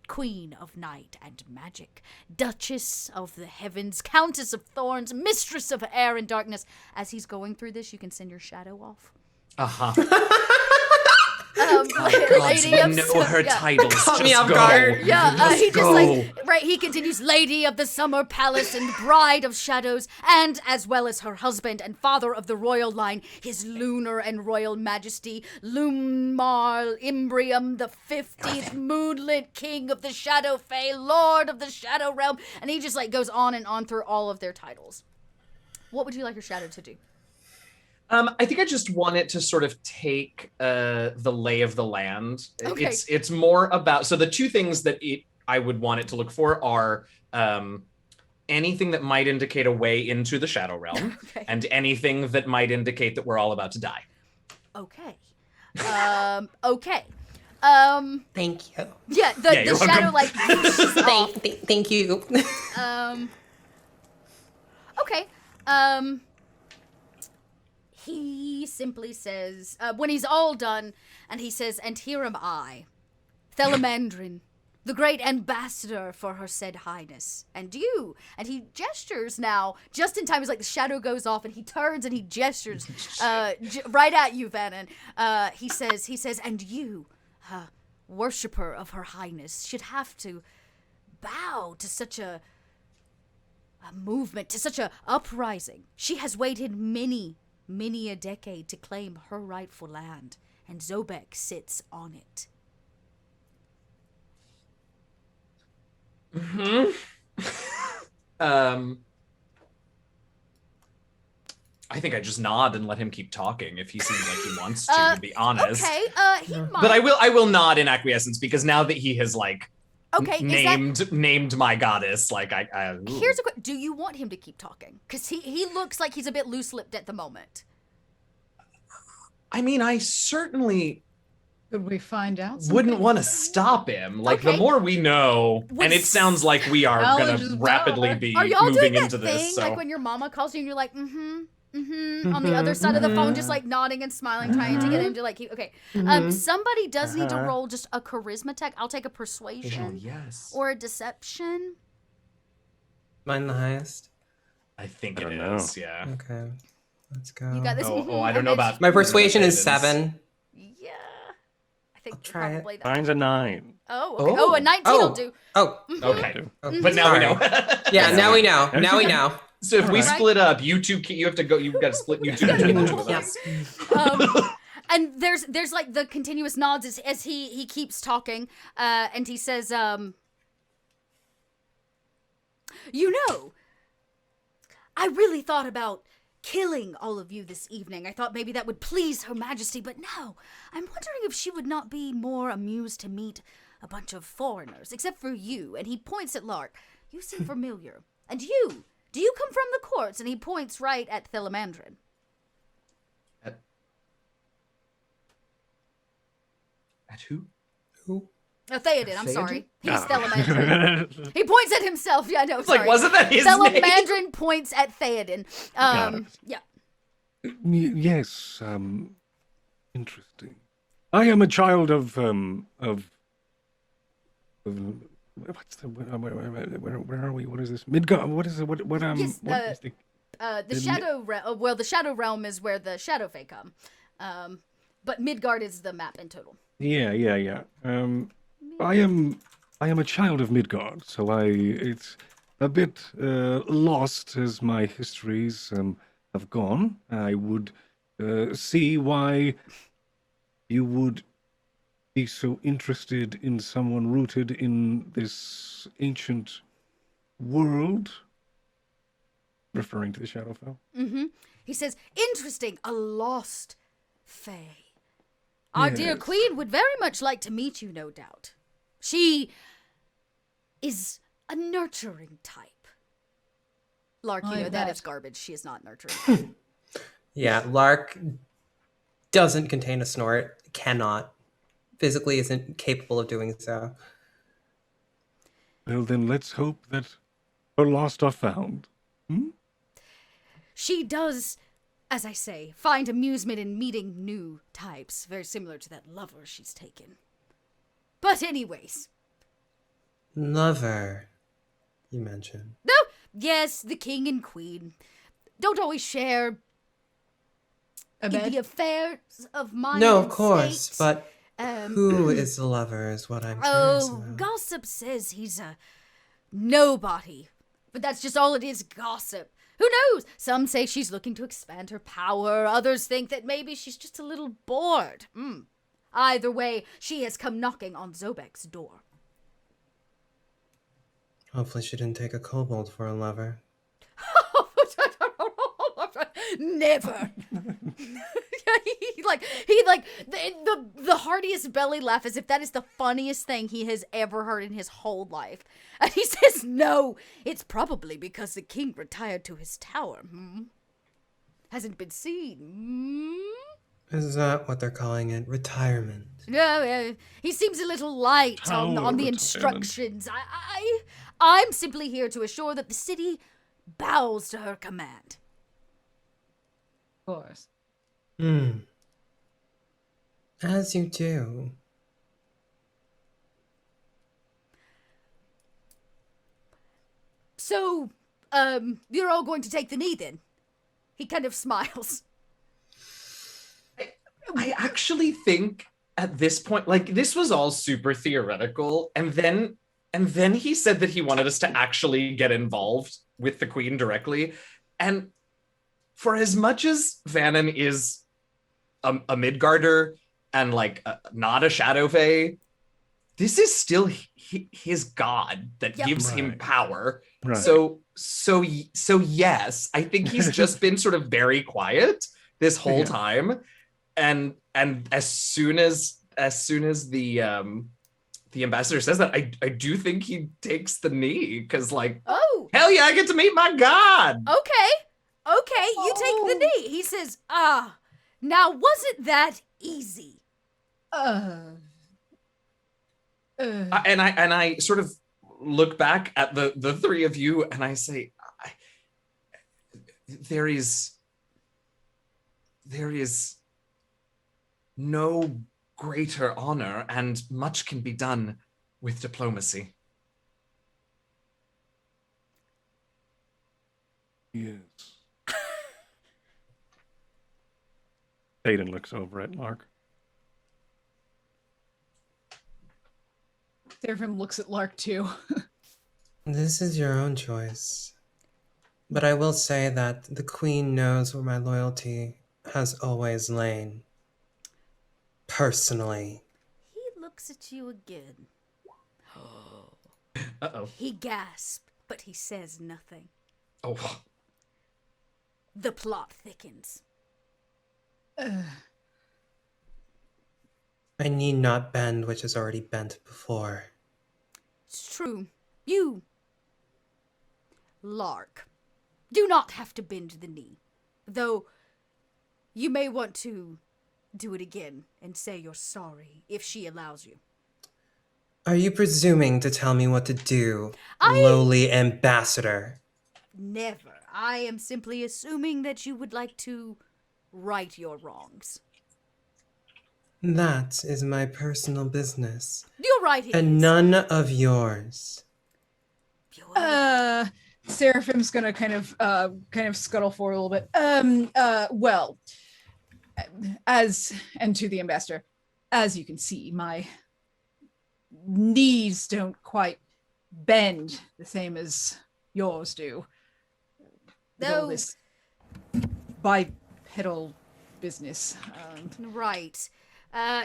Queen of Night and Magic, Duchess of the Heavens, Countess of Thorns, Mistress of Air and Darkness. As he's going through this, you can send your shadow off. Lady of know her titles. Caught me off guard. Yeah, he just he continues, Lady of the Summer Palace and Bride of Shadows, and as well as her husband and father of the royal line, his lunar and royal majesty, Lumar Imbrium, the 50th moonlit king of the Shadowfae, Lord of the Shadow Realm, and he just goes on and on through all of their titles. What would you like your shadow to do? I think I just want it to sort of take the lay of the land. Okay. It's more about, so the two things that I would want it to look for are anything that might indicate a way into the Shadow Realm, Okay. and anything that might indicate that we're all about to die. Okay. Okay. Thank you. Yeah, the you're shadow welcome. pushes off. Thank you. Okay. He simply says, when he's all done, and he says, and here am I, Thelamandrin, the great ambassador for her said highness, and you. And he gestures now, just in time, as the shadow goes off, and he turns and he gestures right at you, Vannon. He says, and you, worshipper of her highness, should have to bow to such a movement, to such a uprising. She has waited many a decade to claim her rightful land, and Zobeck sits on it. I think I just nod and let him keep talking if he seems like he wants to be honest. Okay, he might. But I will nod in acquiescence, because now that he has Okay, named my goddess, Here's a question. Do you want him to keep talking? Because he looks like he's a bit loose-lipped at the moment. I mean, I certainly Could we find out something? wouldn't want to stop him. The Okay. more we know, and it sounds like we are Knowledge gonna is rapidly power. be Are y'all moving doing that into thing, this. So when your mama calls you and you're like, on the other side of the phone, just nodding and smiling, trying to get him to keep, okay. Somebody does need to roll just a charisma check. I'll take a persuasion yes, or a deception. Mine the highest. I think I it don't is. Yeah. Okay. Let's go. You got this. I don't know about My persuasion is Guidance. 7. Yeah. I think I'll try it. probably that. Mine's a 9. Oh, okay. Oh. Oh, a 19 will do. Oh. Okay, Oh, but now we know. Yeah, now we know. Now we know. So if we Alright. split up, you two, you have to go. You've got to split you two between the two of us. And there's the continuous nods as he keeps talking, and he says, you know, I really thought about killing all of you this evening. I thought maybe that would please Her Majesty, but no. I'm wondering if she would not be more amused to meet a bunch of foreigners, except for you. And he points at Lark. You seem familiar. And you, do you come from the courts? And he points right at Thelamandrin. At who? Who? Theoden, I'm Theoden? sorry. He's Thelamandrin. He points at himself. Yeah, I know. It's Sorry. like, wasn't that his name? Thelamandrin points at Theoden. Yeah. Yes, interesting. I am a child of what's the where are we? What is this? Midgard. What is it? What Yes, what is the Shadow Realm. Well, the Shadow Realm is where the Shadowfae come. But Midgard is the map in total. Yeah. I am a child of Midgard, so it's a bit lost as my histories have gone. I would see why you would be so interested in someone rooted in this ancient world, referring to the Shadowfell. Mm-hmm. He says, interesting, a lost fae. Our dear Yes. queen would very much like to meet you, no doubt. She is a nurturing type. Lark, you I know that bet. is garbage. She is not nurturing. Yeah, Lark doesn't contain a snort, cannot. Physically isn't capable of doing so. Well, then let's hope that her lost are found. She does, as I say, find amusement in meeting new types, very similar to that lover she's taken. But anyways, Lover, you mentioned. no, yes, the king and queen don't always share A in bed? the affairs of mind No, and of course, state. but Um, who is the lover is what I'm curious Oh, about. gossip says he's a nobody. But that's just all it is, gossip. Who knows? Some say she's looking to expand her power. Others think that maybe she's just a little bored. Either way, she has come knocking on Zobeck's door. Hopefully she didn't take a kobold for a lover. Never. the heartiest belly laugh, as if that is the funniest thing he has ever heard in his whole life. And he says, no, it's probably because the king retired to his tower. Hasn't been seen. Is that what they're calling it? Retirement. No, he seems a little light on Tower the retirement. instructions. I'm simply here to assure that the city bows to her command. Of course. As you do. So, you're all going to take the knee then? He kind of smiles. I actually think at this point, like, this was all super theoretical, and then he said that he wanted us to actually get involved with the queen directly. And for as much as Vannon is a Midgarder and like not a Shadowfae, this is still his god that Yep. gives him Right. power. Right. So yes, I think he's just been sort of very quiet this whole Yeah. time, and as soon as the ambassador says that, I do think he takes the knee, because like, Oh, hell yeah, I get to meet my god. okay, you take the knee. He says, now wasn't that easy? And I sort of look back at the three of you and I say, there is no greater honor, and much can be done with diplomacy. Yes. Aiden looks over at Lark. Seraphim looks at Lark too. This is your own choice. But I will say that the queen knows where my loyalty has always lain. Personally. He looks at you again. Uh-oh. He gasped, but he says nothing. Oh. the plot thickens. I need not bend which is already bent before. It's true. You, Lark, do not have to bend the knee, though you may want to do it again and say you're sorry if she allows you. Are you presuming to tell me what to do, lowly ambassador? Never. I am simply assuming that you would like to right your wrongs. That is my personal business, You're right. It and is. none of yours. Seraphim's gonna kind of scuttle forward a little bit. Well, and to the ambassador, as you can see, my knees don't quite bend the same as yours do. With all No. this bipedal business. Right.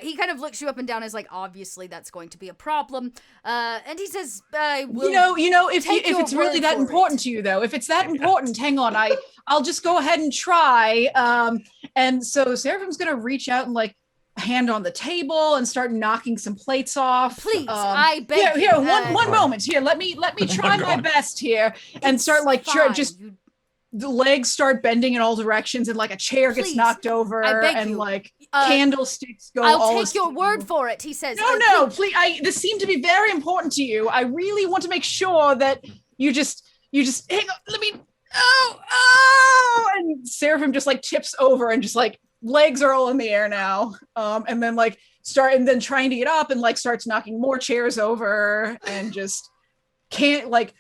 He kind of looks you up and down as like, obviously that's going to be a problem. And he says, I will. If take your it's really word that for important it. to you, though, if it's that important, hang on, I'll just go ahead and try. And so Seraphim's gonna reach out and like hand on the table and start knocking some plates off. Please, I beg Here, you. one moment. Here, let me try my best here and start like just You, the legs start bending in all directions and like a chair gets Please, knocked over I beg and you. like candlesticks go all I'll take your askew. word for it, he says. No, please. This seemed to be very important to you. I really want to make sure that you just hang on. Let me. Oh! And Seraphim just like tips over and just like legs are all in the air now. And then like then trying to get up and like starts knocking more chairs over and just can't like.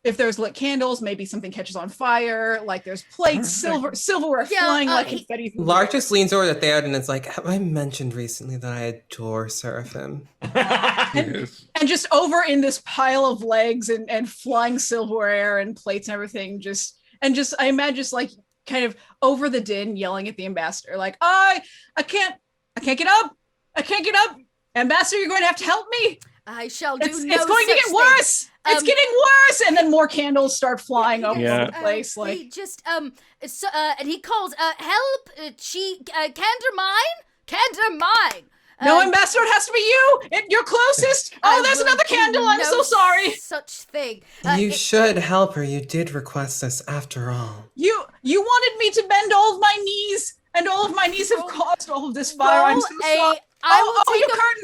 If there's lit candles, maybe something catches on fire. Like there's plates, silverware flying like confetti. Lark just leans over to Theod and is like, have I mentioned recently that I adore Seraphim? Yes. And just over in this pile of legs and flying silverware and plates and everything, I imagine just like kind of over the din yelling at the ambassador, like, I can't get up. I can't get up. Ambassador, you're going to have to help me. I shall do It's no going to such get worse. It's getting worse. And then more candles start flying over the place. Like he just and he calls help. Candor mine. no, ambassador, it has to be you. You're closest. Oh, there's another candle. I'm so sorry. Such thing. You should help her. You did request this after all. You wanted me to bend all of my knees, and all of my knees have caused all of this fire. I'm so sorry.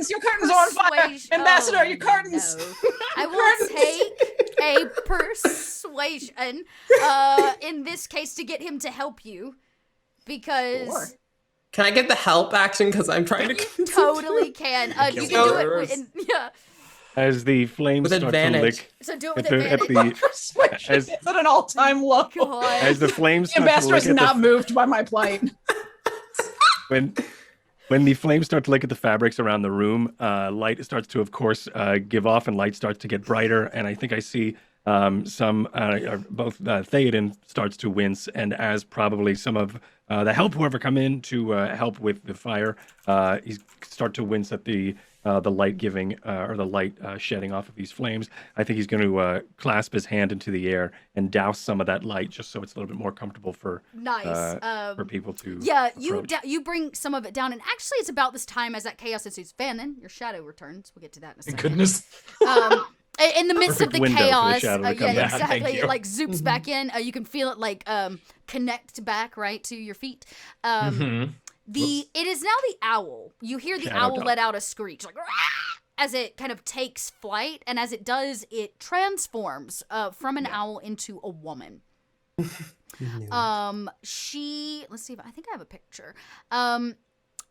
Your curtains are on fire. Ambassador, your curtains. No. I will take a persuasion in this case to get him to help you because Sure. Can I get the help action because I'm trying to totally can. You can do it As the flames With start advantage. to lick So do it with at advantage. Persuasion as- is at an all-time low. God. as the flames The start to ambassador is lick at not moved by my plight. when the flames start to lick at the fabrics around the room, light starts to, of course, give off, and light starts to get brighter. And I think I see both Theoden starts to wince, and as probably some of the help whoever come in to help with the fire, he start to wince at the light giving or the light shedding off of these flames. I think he's going to clasp his hand into the air and douse some of that light, just so it's a little bit more comfortable for for people to. Yeah, approach. you bring some of it down, and actually, it's about this time as that chaos ensues. Vannon, your shadow returns. We'll get to that in a second. Goodness. In the midst of Perfect the window for the chaos, shadow to come yeah, back. Thank exactly. you. It like zoops back in. You can feel it like connect back right to your feet. It is now the owl. You hear the Shadow owl dog. let out a screech, like "Rah!" as it kind of takes flight, and as it does, it transforms from an owl into a woman. She, let's see if I think I have a picture.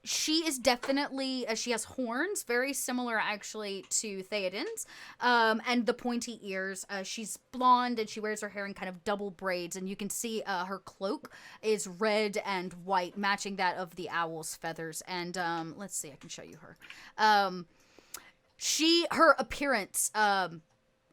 She is definitely, she has horns, very similar actually to Theoden's, and the pointy ears. She's blonde and she wears her hair in kind of double braids, and you can see her cloak is red and white, matching that of the owl's feathers. And let's see, I can show you her. Her appearance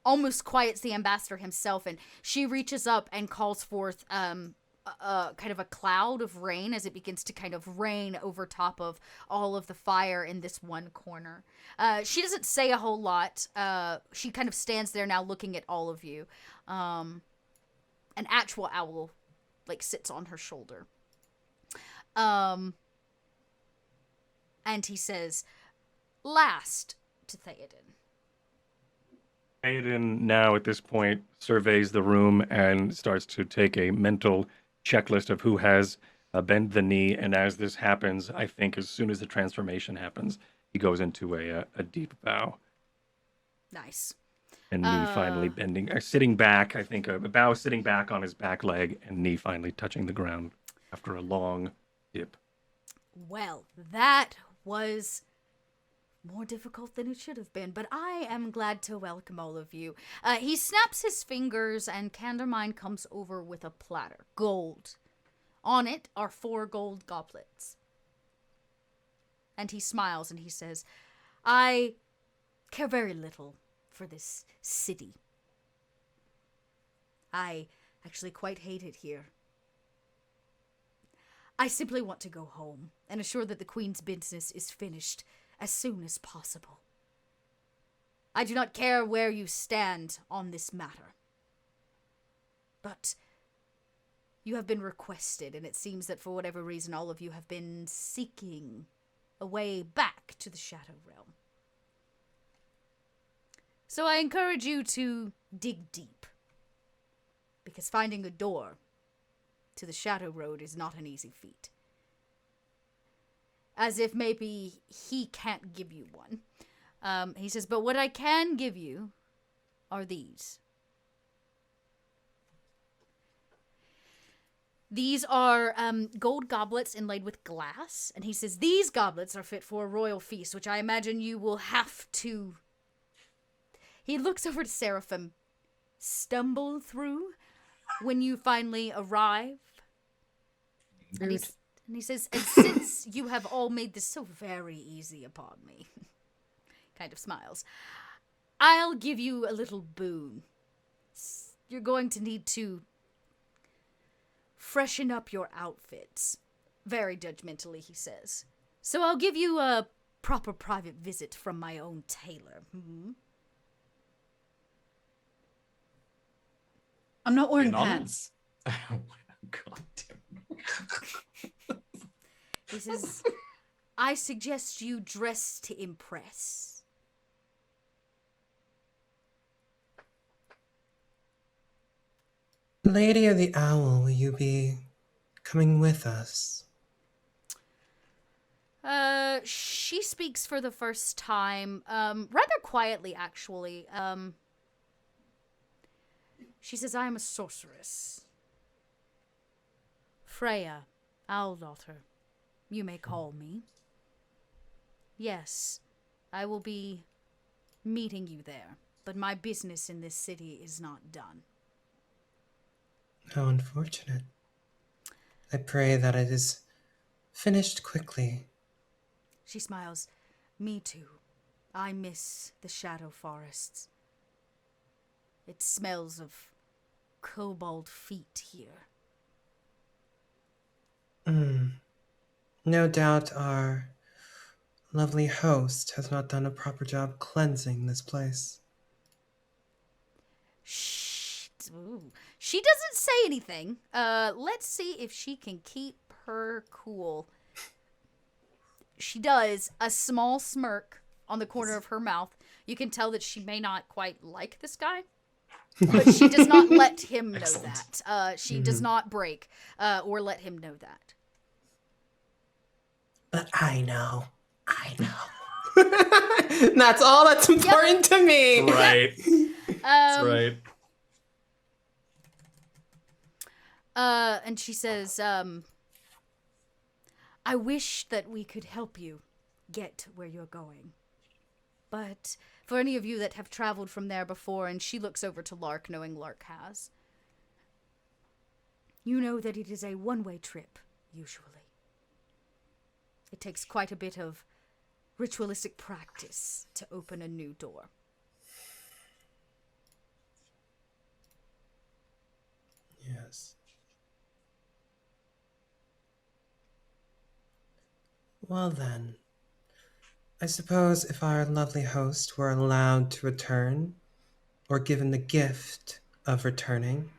almost quiets the ambassador himself, and she reaches up and calls forth kind of a cloud of rain as it begins to kind of rain over top of all of the fire in this one corner. She doesn't say a whole lot. She kind of stands there now looking at all of you. An actual owl like sits on her shoulder. And he says, last to Theoden. Aiden now at this point surveys the room and starts to take a mental checklist of who has bent the knee. And as this happens, I think as soon as the transformation happens, he goes into a deep bow. Nice. And knee finally bending, sitting back, I think a bow sitting back on his back leg and knee finally touching the ground after a long dip. Well, that was more difficult than it should have been, but I am glad to welcome all of you. He snaps his fingers and Candermine comes over with a platter. Gold. On it are 4 gold goblets. And he smiles and he says, I care very little for this city. I actually quite hate it here. I simply want to go home and assure that the Queen's business is finished as soon as possible. I do not care where you stand on this matter. But you have been requested, and it seems that for whatever reason all of you have been seeking a way back to the Shadow Realm. So I encourage you to dig deep, because finding a door to the Shadow Road is not an easy feat. As if maybe he can't give you one. He says, but what I can give you are these. These are gold goblets inlaid with glass. And he says, these goblets are fit for a royal feast, which I imagine you will have to... He looks over to Seraphim. Stumble through when you finally arrive. And he says, and since you have all made this so very easy upon me, kind of smiles, I'll give you a little boon. You're going to need to freshen up your outfits. Very judgmentally, he says. So I'll give you a proper private visit from my own tailor. Mm-hmm. I'm not wearing Anonymous. pants. Oh, God damn. He says, I suggest you dress to impress. Lady of the Owl, will you be coming with us? She speaks for the first time, rather quietly, actually. She says, I am a sorceress. Freya, Owl Daughter, you may call me. Yes, I will be meeting you there, but my business in this city is not done. How unfortunate. I pray that it is finished quickly. She smiles. Me too. I miss the shadow forests. It smells of kobold feet here. No doubt our lovely host has not done a proper job cleansing this place. Shh. Ooh. She doesn't say anything. Let's see if she can keep her cool. She does a small smirk on the corner of her mouth. You can tell that she may not quite like this guy. But she does not let him know that. She does not break or let him know that. But I know. That's all that's important to me. Right. That's right. And she says, I wish that we could help you get where you're going. But for any of you that have traveled from there before, and she looks over to Lark, knowing Lark has, you know that it is a one-way trip, usually. It takes quite a bit of ritualistic practice to open a new door. Yes. Well then, I suppose if our lovely host were allowed to return, or given the gift of returning,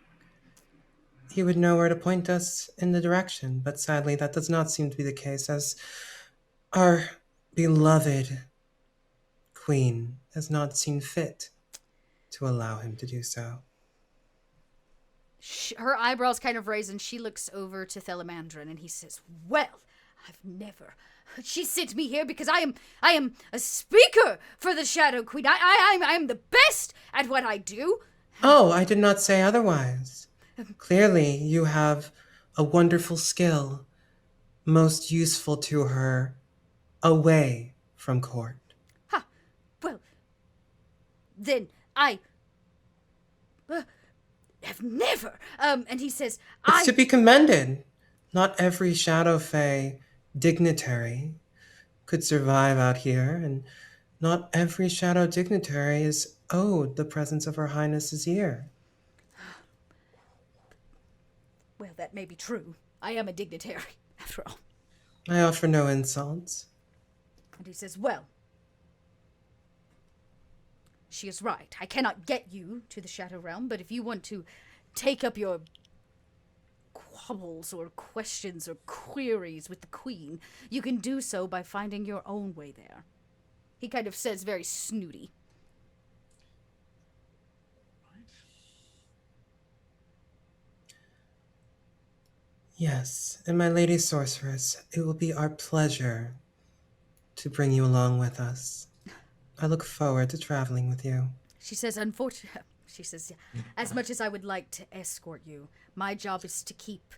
he would know where to point us in the direction, but sadly that does not seem to be the case, as our beloved queen has not seen fit to allow him to do so. Her eyebrows kind of raise, and she looks over to Thelamandrin, and he says, "Well, I've never. She sent me here because I am a speaker for the Shadow Queen. I am the best at what I do." Oh, I did not say otherwise. Clearly, you have a wonderful skill, most useful to her away from court. Ha! Well, then I have never. And he says, It's to be commended. Not every Shadow Fae dignitary could survive out here, and not every Shadow dignitary is owed the presence of Her Highness's ear. Well, that may be true. I am a dignitary, after all. I offer no insults. And he says, "Well, she is right. I cannot get you to the Shadow Realm, but if you want to take up your quabbles or questions or queries with the Queen, you can do so by finding your own way there." He kind of says very snooty. Yes, and my Lady Sorceress, it will be our pleasure to bring you along with us. I look forward to traveling with you. She says, "Unfortunately," she says, "as much as I would like to escort you, my job is to keep..."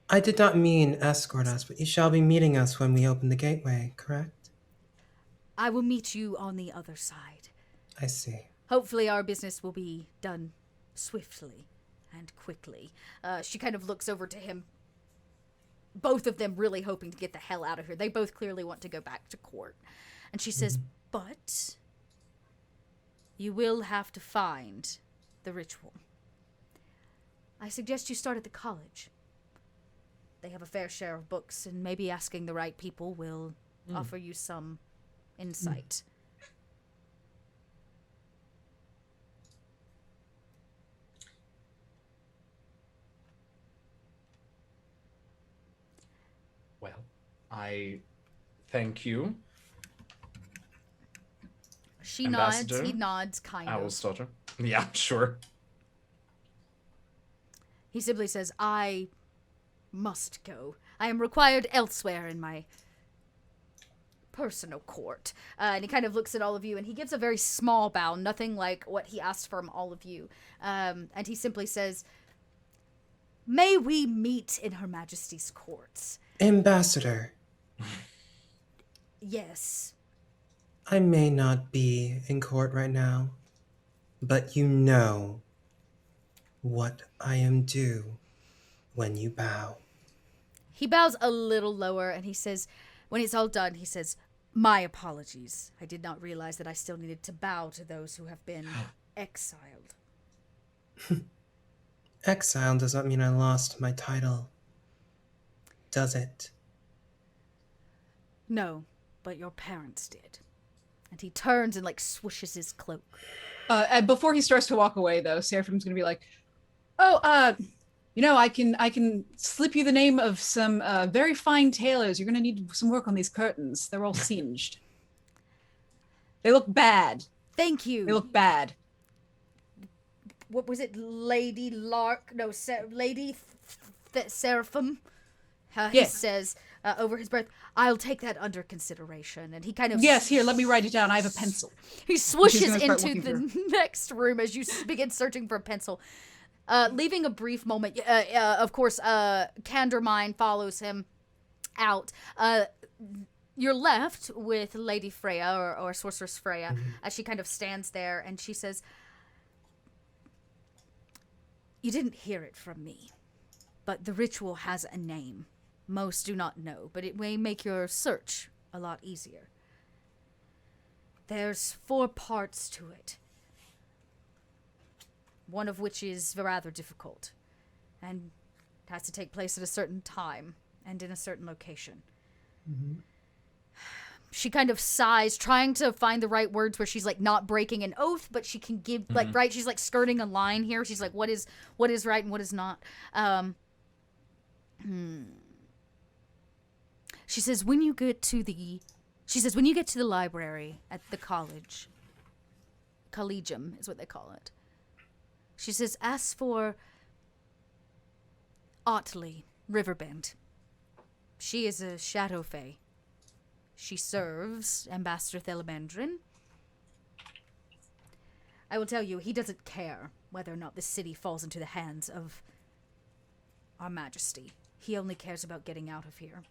I did not mean escort us, but you shall be meeting us when we open the gateway, correct? "I will meet you on the other side. I see. Hopefully our business will be done swiftly and quickly." She kind of looks over to him, both of them really hoping to get the hell out of here. They both clearly want to go back to court. And she says, "But you will have to find the ritual. I suggest you start at the college. They have a fair share of books, and maybe asking the right people will offer you some insight." Well, I thank you, She Ambassador, nods. He nods, kind of. Owl's daughter. Yeah, sure. He simply says, "I must go. I am required elsewhere in my personal court." And he kind of looks at all of you, and he gives a very small bow, nothing like what he asked from all of you. And he simply says, "May we meet in Her Majesty's courts?" Ambassador, "Yes." I may not be in court right now, but you know what I am due when you bow. He bows a little lower, and he says, when it's all done, he says, "My apologies. I did not realize that I still needed to bow to those who have been exiled." Exile does not mean I lost my title, does it? "No, but your parents did." And he turns and, like, swooshes his cloak. And before he starts to walk away, though, Seraphim's gonna be like, "Oh, I can slip you the name of some very fine tailors. You're gonna need some work on these curtains. They're all singed. They look bad. Thank you. They look bad." What was it? Lady Lark? No, Lady Seraphim? He Yes. says over his breath, "I'll take that under consideration." And he kind of... Yes, here, let me write it down. I have a pencil. He She's swooshes gonna start into looking the next room as you begin searching for a pencil. Leaving a brief moment, of course, Candermine follows him out. You're left with Lady Freya, or Sorceress Freya, as she kind of stands there, and she says, "You didn't hear it from me, but the ritual has a name. Most do not know, but it may make your search a lot easier. There's 4 parts to it, one of which is rather difficult, and it has to take place at a certain time and in a certain location. she kind of sighs, trying to find the right words where she's like not breaking an oath, but she can give like right. She's like skirting a line here. She's like, what is right and what is not. She says when you get to the library at the college, collegium is what they call it. She says, ask for Otley Riverbend. She is a shadow fae. She serves Ambassador Thelamandrin. I will tell you, he doesn't care whether or not the city falls into the hands of Our Majesty. He only cares about getting out of here.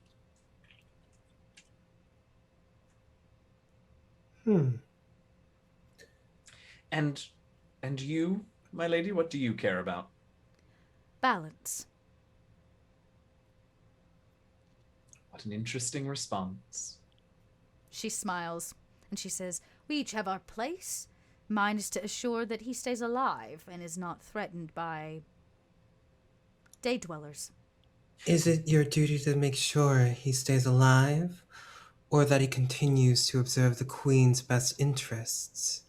And you, my lady, what do you care about? Balance. What an interesting response. She smiles, and she says, we each have our place. Mine is to assure that he stays alive and is not threatened by day dwellers. Is it your duty to make sure he stays alive, or that he continues to observe the Queen's best interests?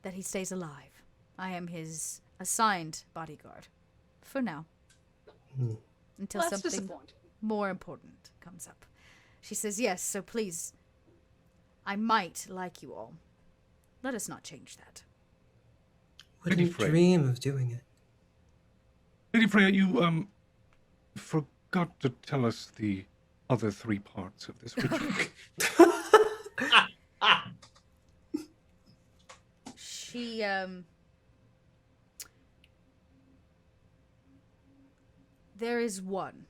That he stays alive. I am his assigned bodyguard. For now. Until something more important comes up. She says, yes, so please, I might like you all. Let us not change that. Wouldn't dream of doing it. Lady Freya, you forgot to tell us the other 3 parts of this ritual. She there is one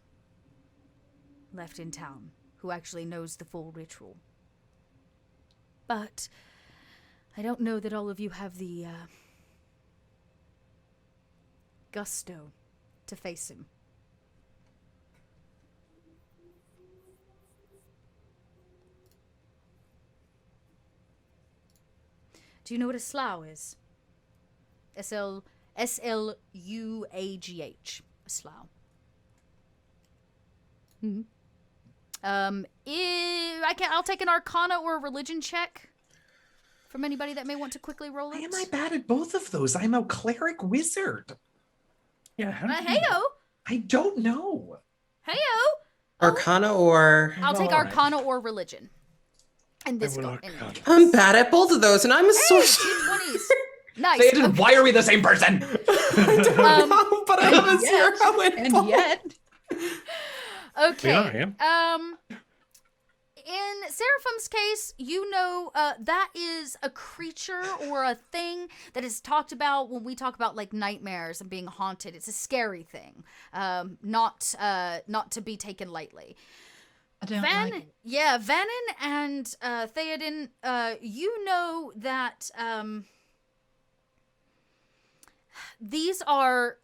left in town who actually knows the full ritual. But I don't know that all of you have the gusto to face him. Do you know what a slough is? S-L-U-A-G-H. A slough. I'll take an Arcana or a Religion check from anybody that may want to quickly roll it. Why am I bad at both of those? I'm a cleric wizard. Yeah. Heyo! I don't know. Heyo! Arcana or... I'll take Arcana or Religion. And this I will guy. Arcana. I'm bad at both of those, and I'm a sorcerer. 20s. Nice. Theoden, why are we the same person? But I have a 0 in both. Yet, Okay. We are, yeah. In Seraphim's case, you know that is a creature or a thing that is talked about when we talk about like nightmares and being haunted. It's a scary thing, not to be taken lightly. I don't like it. Yeah, Vannon and Theoden, you know that these are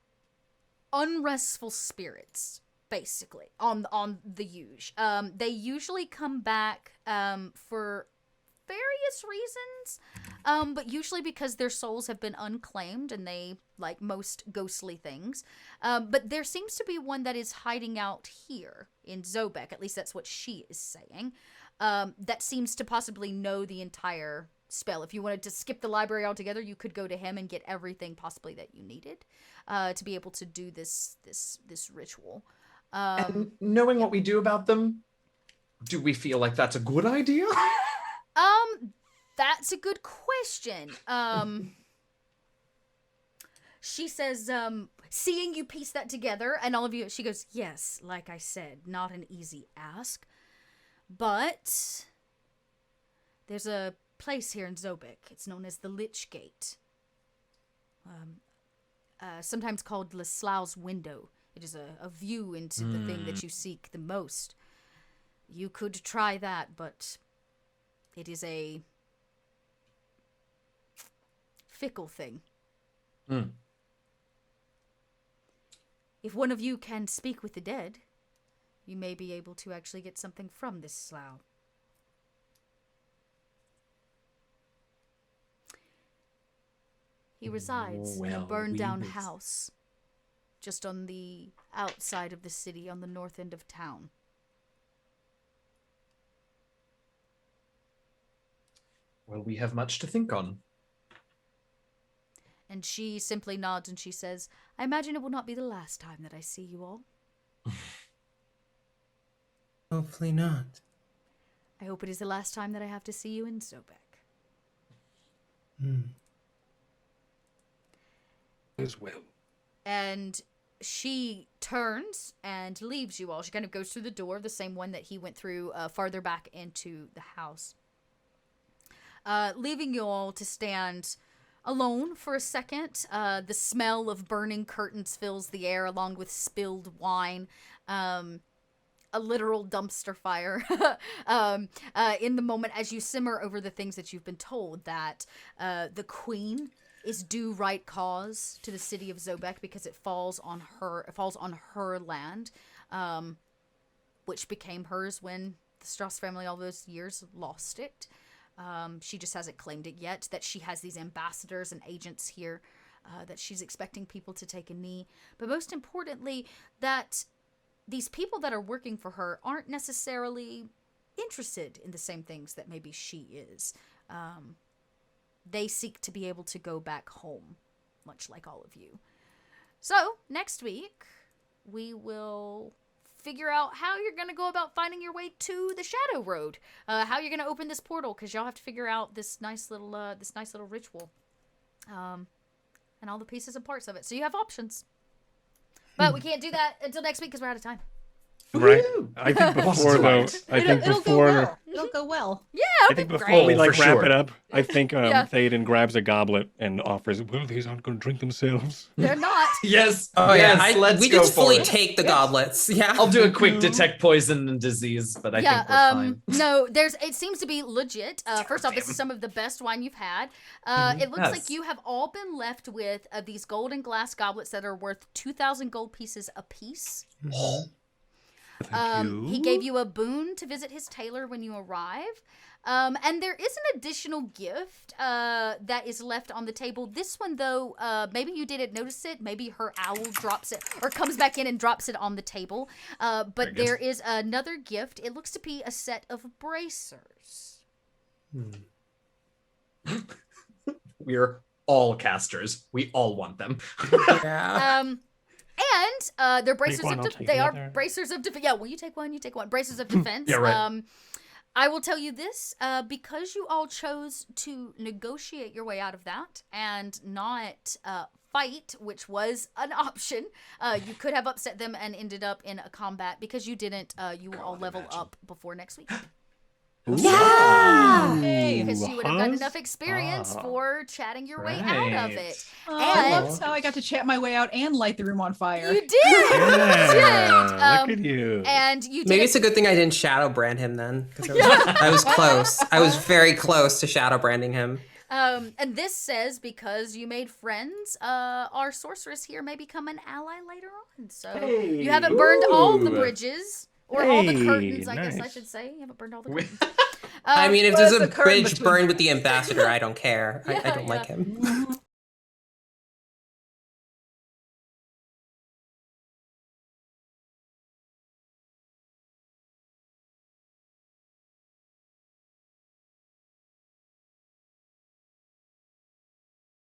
unrestful spirits. Basically, on the huge. They usually come back for various reasons, but usually because their souls have been unclaimed and they like most ghostly things. But there seems to be one that is hiding out here in Zobeck, at least that's what she is saying, that seems to possibly know the entire spell. If you wanted to skip the library altogether, you could go to him and get everything possibly that you needed to be able to do this ritual. And knowing what we do about them, do we feel like that's a good idea? That's a good question. She says, seeing you piece that together, and all of you, she goes, yes, like I said, not an easy ask, but there's a place here in Zobeck. It's known as the Lich Gate. Sometimes called Leslau's Window. It is a view into the thing that you seek the most. You could try that, but it is a fickle thing. If one of you can speak with the dead, you may be able to actually get something from this slough. He resides in a burned-down house just on the outside of the city, on the north end of town. Well, we have much to think on. And she simply nods and she says, I imagine it will not be the last time that I see you all. Hopefully not. I hope it is the last time that I have to see you in Zobeck. As well. And she turns and leaves you all. She kind of goes through the door, the same one that he went through farther back into the house. Leaving you all to stand alone for a second. The smell of burning curtains fills the air along with spilled wine. A literal dumpster fire in the moment as you simmer over the things that you've been told, that the queen is due right cause to the city of Zobeck because it falls on her land, which became hers when the Strauss family all those years lost it. She just hasn't claimed it yet, that she has these ambassadors and agents here, that she's expecting people to take a knee. But most importantly, that these people that are working for her aren't necessarily interested in the same things that maybe she is. They seek to be able to go back home, much like all of you. So, next week, we will figure out how you're going to go about finding your way to the Shadow Road. How you're going to open this portal, because y'all have to figure out this nice little ritual. And all the pieces and parts of it. So you have options. But we can't do that until next week because we're out of time. Right. I think before though, It'll go well. It'll go well. Yeah, I think before we like For wrap sure. it up, I think Yeah. Theoden grabs a goblet and offers, well, these aren't going to drink themselves. They're not. Yes. Oh yes, yeah, let's we go just for fully it. take the goblets. Yeah. I'll do a quick detect poison and disease, but I think we're fine. No, it seems to be legit. First off, this is some of the best wine you've had. It looks Yes. like you have all been left with these golden glass goblets that are worth 2,000 gold pieces apiece. He gave you a boon to visit his tailor when you arrive. And there is an additional gift that is left on the table. This one, though, maybe you didn't notice it. Maybe her owl drops it or comes back in and drops it on the table. But Very good. there is another gift. It looks to be a set of bracers. We're all casters. We all want them. Yeah. And they're bracers one, of I'll take they the are other. bracers of defense. Yeah, well, you take one, you take one. Bracers of defense. Yeah, right. I will tell you this, because you all chose to negotiate your way out of that and not fight, which was an option. You could have upset them and ended up in a combat. Because you didn't, you will all level up before next week. Yeah! Hey. Because you would have gotten Huzz? enough experience for chatting your way out of Right. it. I And love how I got to chat my way out and light the room on fire. you did! Yeah, look at you. And you did Maybe it- it's a good thing I didn't shadow brand him then, because I was close. I was very close to shadow branding him. And this says because you made friends, our sorceress here may become an ally later on. So you haven't burned all the bridges or all the Hey, curtains, I guess I nice. should say. You haven't burned all the We- curtains. I mean, if there's what's a the current bridge between burned with the ambassador, I don't care. I Yeah, don't yeah. like him.